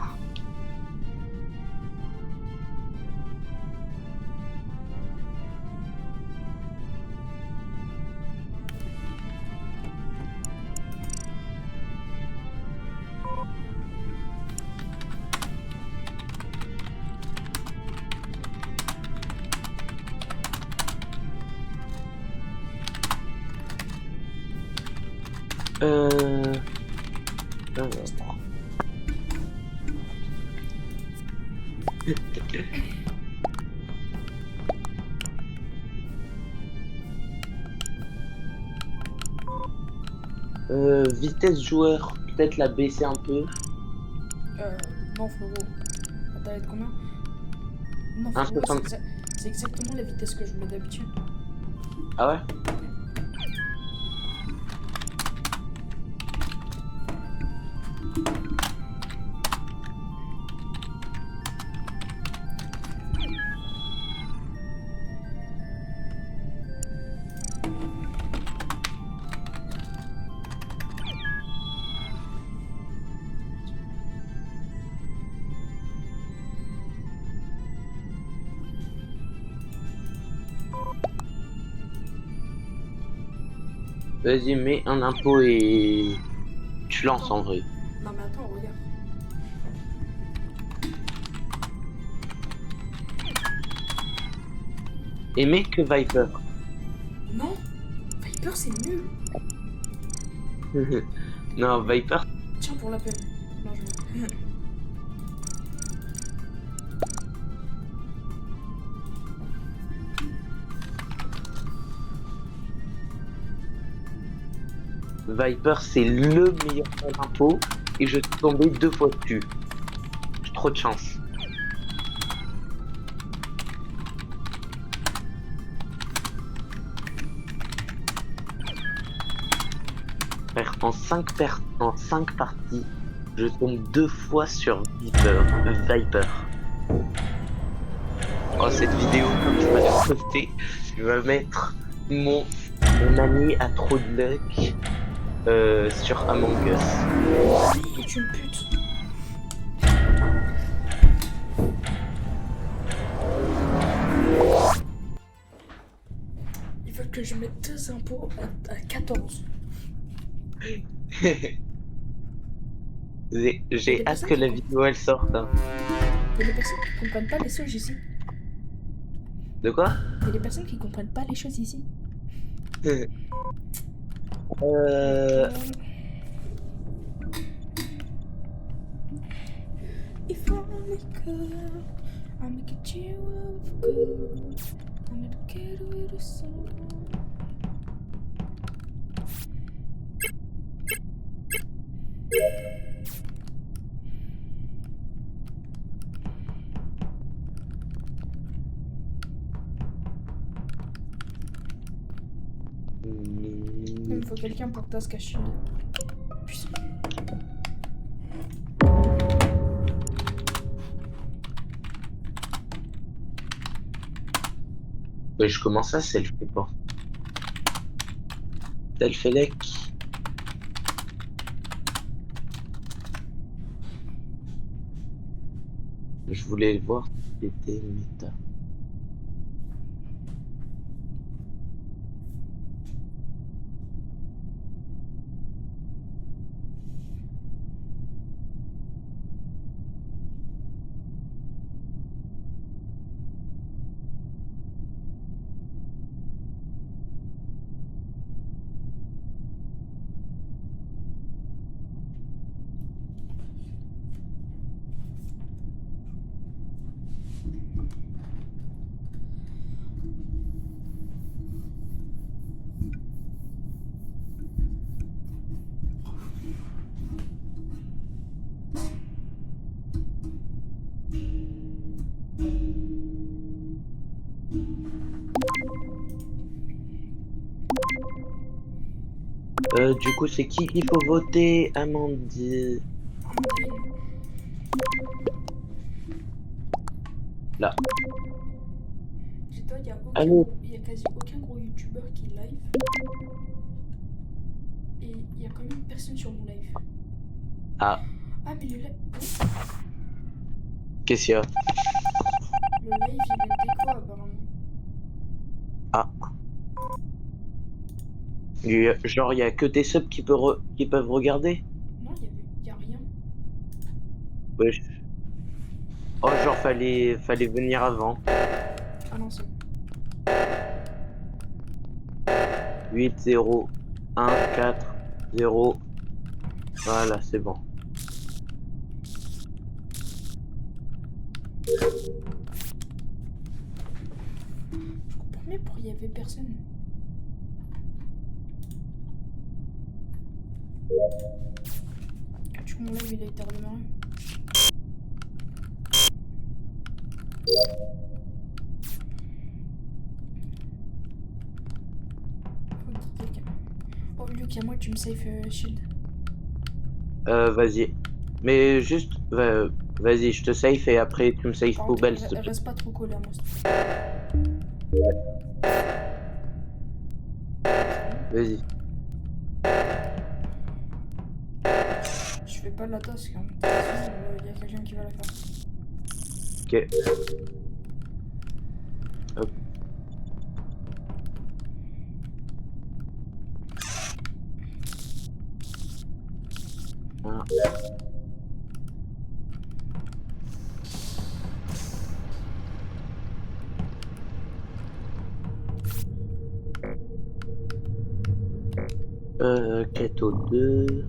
Alors. Vitesse joueur, peut-être la baisser un peu. Non frérot. T'as être combien? Non Un frérot, 60. c'est exactement la vitesse que je mets d'habitude. Ah ouais? Vas-y, mets un impôt et tu lances en vrai. Non mais attends, regarde. Et mets que Viper. Non, Viper c'est nul. Non, Viper. Tiens pour la peine. Non je veux. Viper, c'est le meilleur impôt et je suis tombé 2 fois dessus. J'ai trop de chance. Frère, en 5 parties, je tombe 2 fois sur Viper. Oh, cette vidéo, comme je vais la poster, je vais mettre mon ami a trop de luck sur Among Us. Il est une pute. Ils veulent que je mette 2 impôts à 14. J'ai hâte que la vidéo elle sorte. Hein. Il y a des personnes qui comprennent pas les choses ici. De quoi? Il y a des personnes qui comprennent pas les choses ici. If I make love, I make a chill of good. I'm gonna get away to someone. Il me faut quelqu'un pour Task à Shield. Puissant. Ouais, je commence à self pas. Self-elec. Je voulais voir si c'était méta. Du coup, c'est qui qu'il faut voter? Amandine. Là. Dis-toi, Allô? il y a quasi aucun gros youtubeur qui live. Et il y a quand même personne sur mon live. Ah, Ah, mais le live. qu'est-ce qu'il y a? Le live, il est déco apparemment. Ah. Genre, il y a que des subs qui peuvent regarder? Non, y a rien. Wesh. Oh, genre, fallait venir avant. Ah non, c'est bon. 8, 0, 1, 4, 0. Voilà, c'est bon. Je comprends mieux pourquoi il y avait personne. Du coup, mon live il a été redémarré. Faut que quelqu'un. Oh, Luke, y'a moi, tu me safe shield. Vas-y. Mais juste, vas-y, je te safe et après tu me safe Par contre, poubelle, s'il te plaît. reste pas trop collé à moi, s'il te plaît. Vas-y. Je fais pas de la tasse, quand même. Il y a quelqu'un qui va la faire. Ok. Hop. Voilà. Keto 2.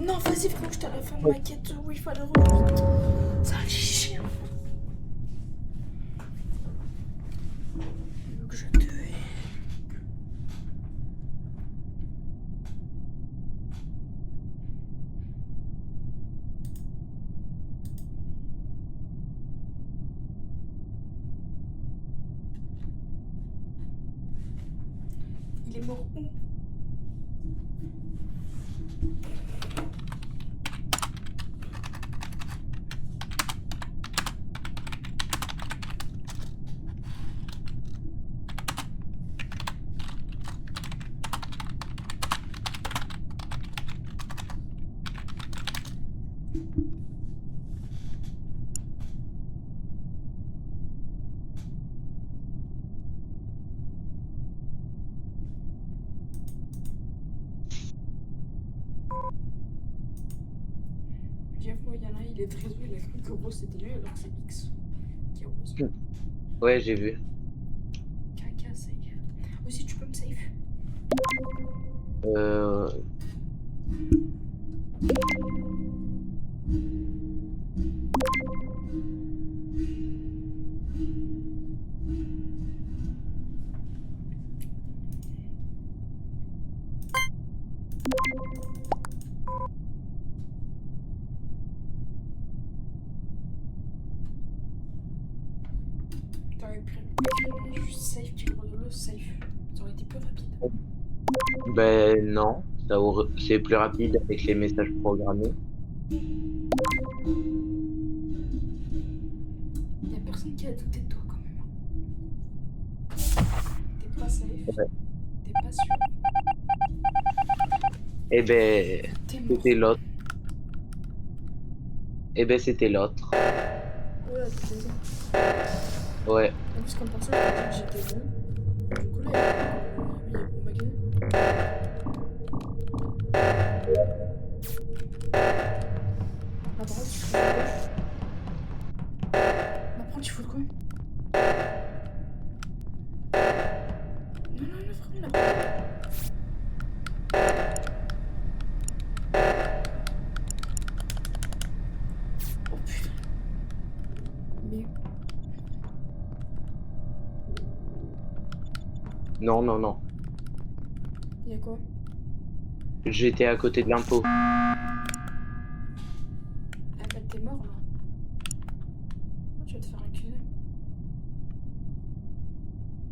Non, vas-y, frérot, je t'aurais fait ma quête où il fallait rejoindre. Ça a chier. Que je te hais. Il est mort où? Moi, il y en a, il est très il a cru que Rose c'était lui alors que c'est X qui est Rose. Ouais, j'ai vu. Caca, safe. Aussi, tu peux me safe. Euh... T'aurais pu juste safe, kill Rodolo, safe. Ça aurait été plus rapide. Ben non, c'est plus rapide avec les messages programmés. Y'a personne qui a douté de toi quand même. T'es pas safe. Ouais. T'es pas sûr. Eh ben, T'es c'était mort. l'autre. Eh ben, c'était l'autre. Ouais, t'as raison. Ouais. En plus, comme personne m'a dit que j'étais bon. Du coup, là, il y a mon magasin. La parole, tu fous de quoi? La parole, tu fous de quoi? Non, non, non, vraiment, la parole. Oh putain. Mais. Non, non, non. Y'a quoi? J'étais à côté de l'impôt. Ah bah, t'es mort là. Oh, tu vas te faire accuser.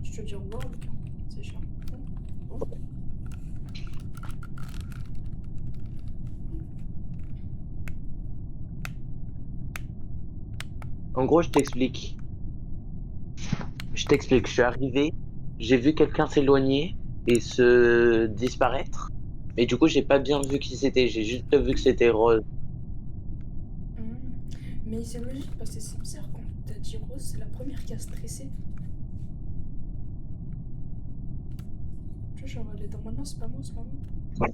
Je te dis au revoir, Lucas. C'est chiant. Oh. En gros, je t'explique. Je t'explique. Je suis arrivé, j'ai vu quelqu'un s'éloigner et se disparaître. Et du coup, j'ai pas bien vu qui c'était. J'ai juste vu que c'était Rose. Mais c'est logique parce que c'est bizarre quand t'as dit Rose, c'est la première qui a stressé. Tu vois, genre elle est dans ma main, c'est pas moi, c'est pas moi.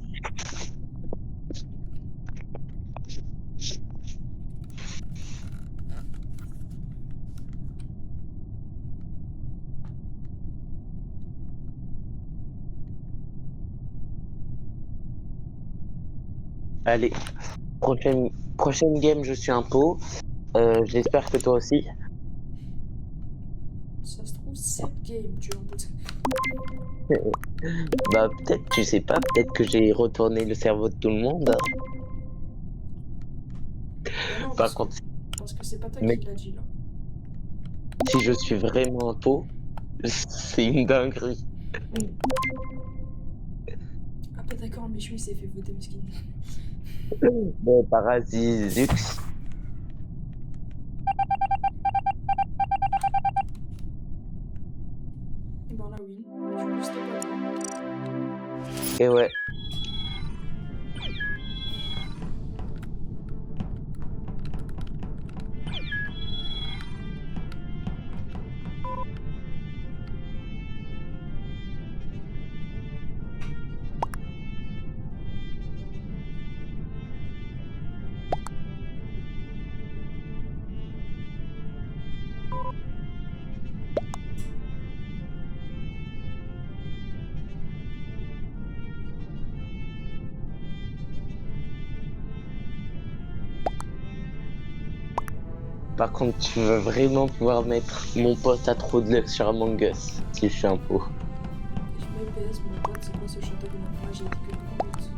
Allez, prochaine game, je suis un pot. J'espère que toi aussi. Ça se trouve, cette game, tu es en bout. Bah peut-être, tu sais pas, peut-être que j'ai retourné le cerveau de tout le monde. Bah non, Par contre, parce que c'est pas toi qui mec, l'a dit là. si je suis vraiment un pot, c'est une dinguerie. Ah bah d'accord, mais il s'est fait voter Meskin. Bon, Parasi, Zux. Ben là, oui. Du coup, c'était pas toi. Et ouais. Par contre, tu veux vraiment pouvoir mettre mon pote à trop de luck sur Among Us si je suis un pot. Je mets PS, mon pote, c'est quoi ce château de Moi, j'ai dit que 3 minutes.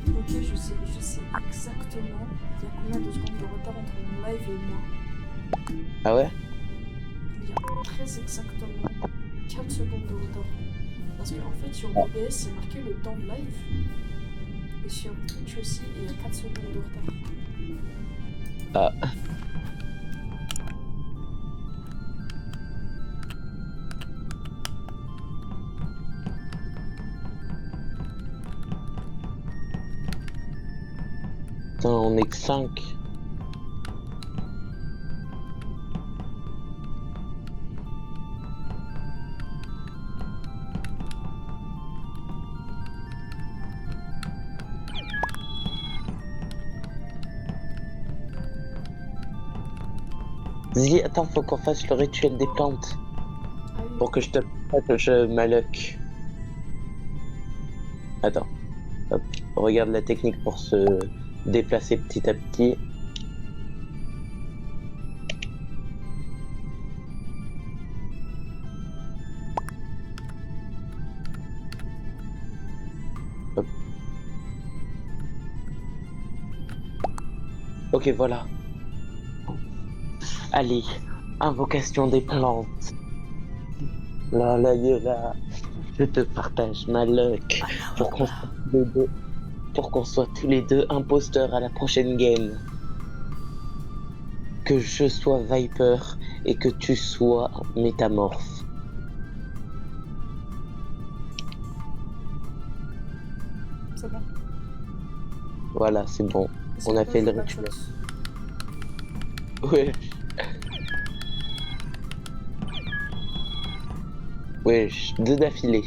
Ok, je sais exactement il y a combien de secondes de retard entre mon live et moi. Ah ouais? Il y a très exactement 4 secondes de retard. Parce qu'en fait, sur OBS, c'est marqué le temps de live. Et sur Twitch aussi, il y a 4 secondes de retard. Ah. Putain, on est que 5. Dis, attends, faut qu'on fasse le rituel des plantes. Ah oui. Pour que je te je m'alloque. Attends. Hop. Regarde la technique pour se déplacer petit à petit. Hop. Ok, voilà. Allez, invocation des plantes. Là, là, là, là. Je te partage ma luck pour qu'on soit tous les deux, pour qu'on soit tous les deux imposteurs à la prochaine game. Que je sois Viper et que tu sois Métamorphe. C'est bon. Voilà, c'est bon. On a fait le rituel. Ouais. Wesh, 2 d'affilée.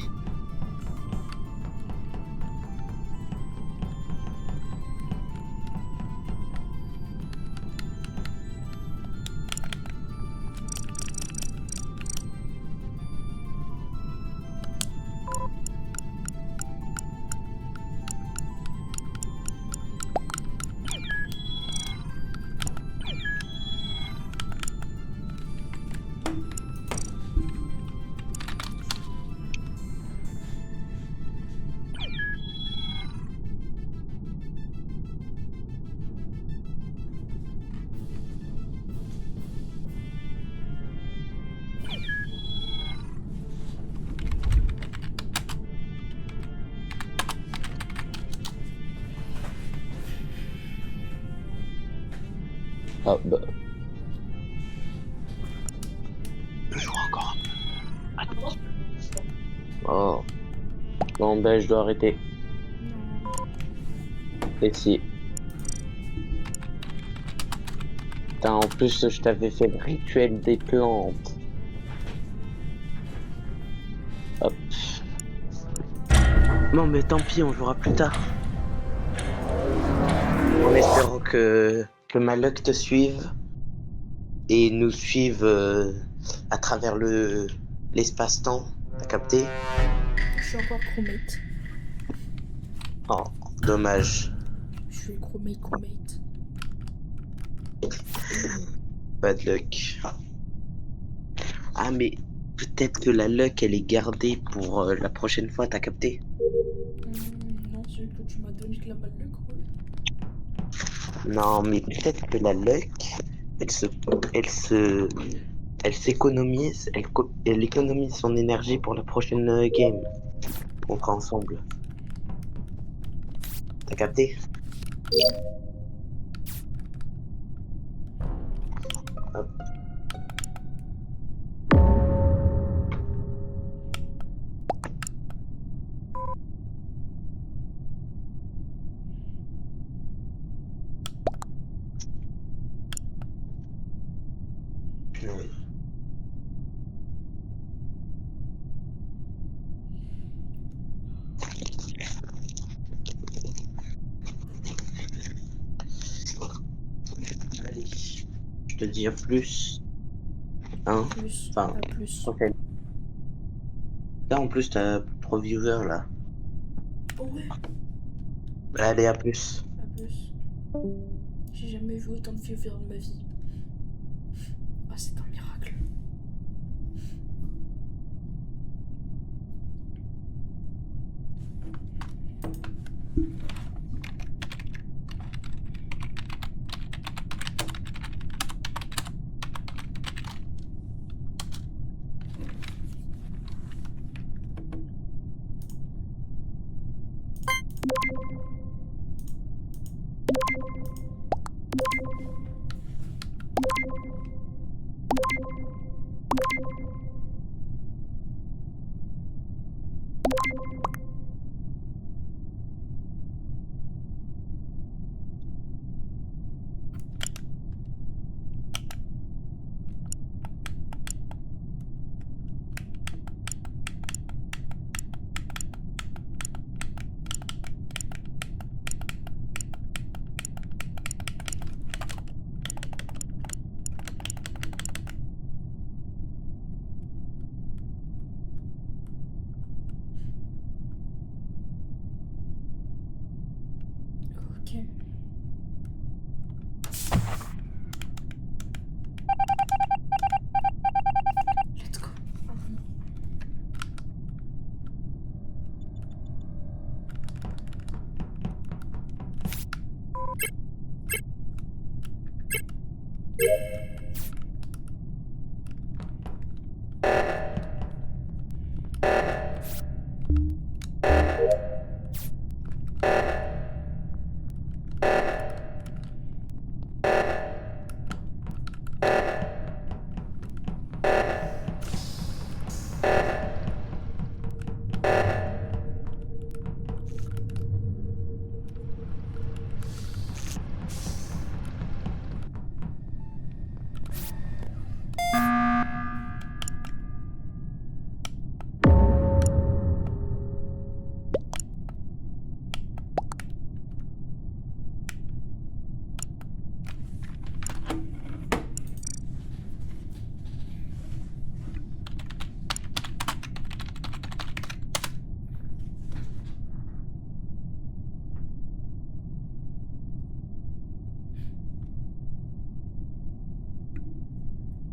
Ah bah. Je joue encore. Attends. Oh. Bon ben je dois arrêter. Non. Et si. Putain, en plus je t'avais fait le rituel des plantes. Hop. Bon mais tant pis, on jouera plus tard. En espérant que ma luck te suive et nous suive à travers l'espace-temps. T'as capté? Je suis encore chromate. Oh, dommage. Je suis chromate. Bad luck. Ah mais peut-être que la luck elle est gardée pour la prochaine fois, t'as capté? Non, celui que tu m'as donné de la balle de creux. Non mais peut-être que la luck elle se elle se elle s'économise, elle économise son énergie pour la prochaine game. On fera ensemble. T'as capté? Hop. Oui. Allez, je te dis à plus. Hein? Plus, Enfin, à plus. prochaine. Là en plus t'as 3 viewers là. Oh ouais, Allez, à plus. à plus. J'ai jamais vu autant de viewers de ma vie. Ah, c'est un miracle. Ok. Let's go.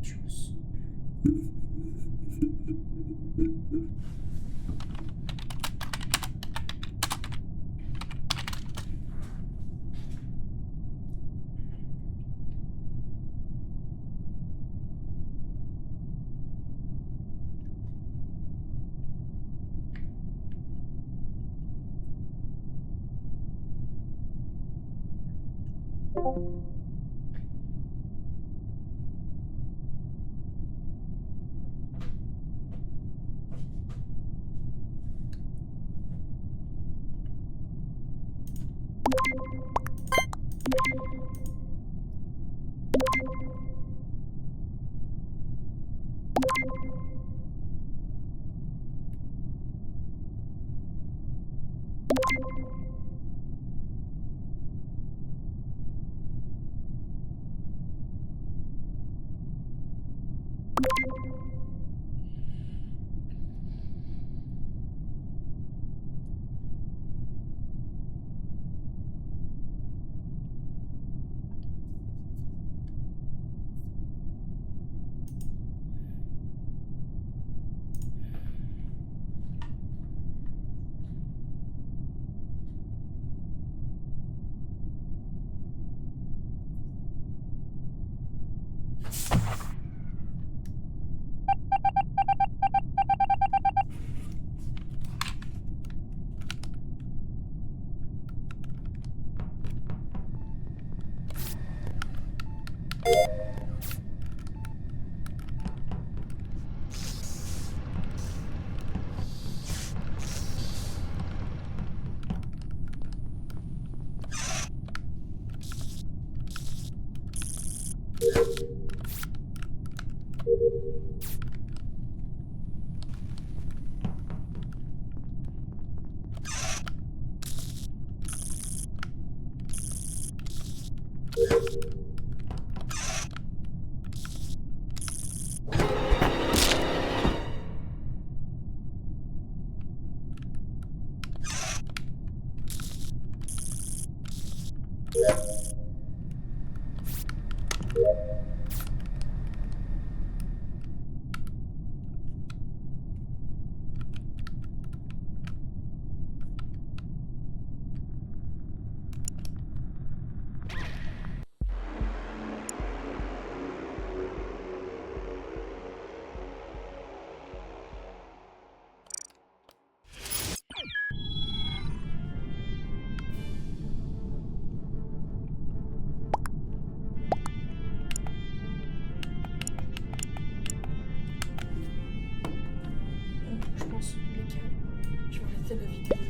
Juice. Je pense, les gars, je vais arrêter la vidéo.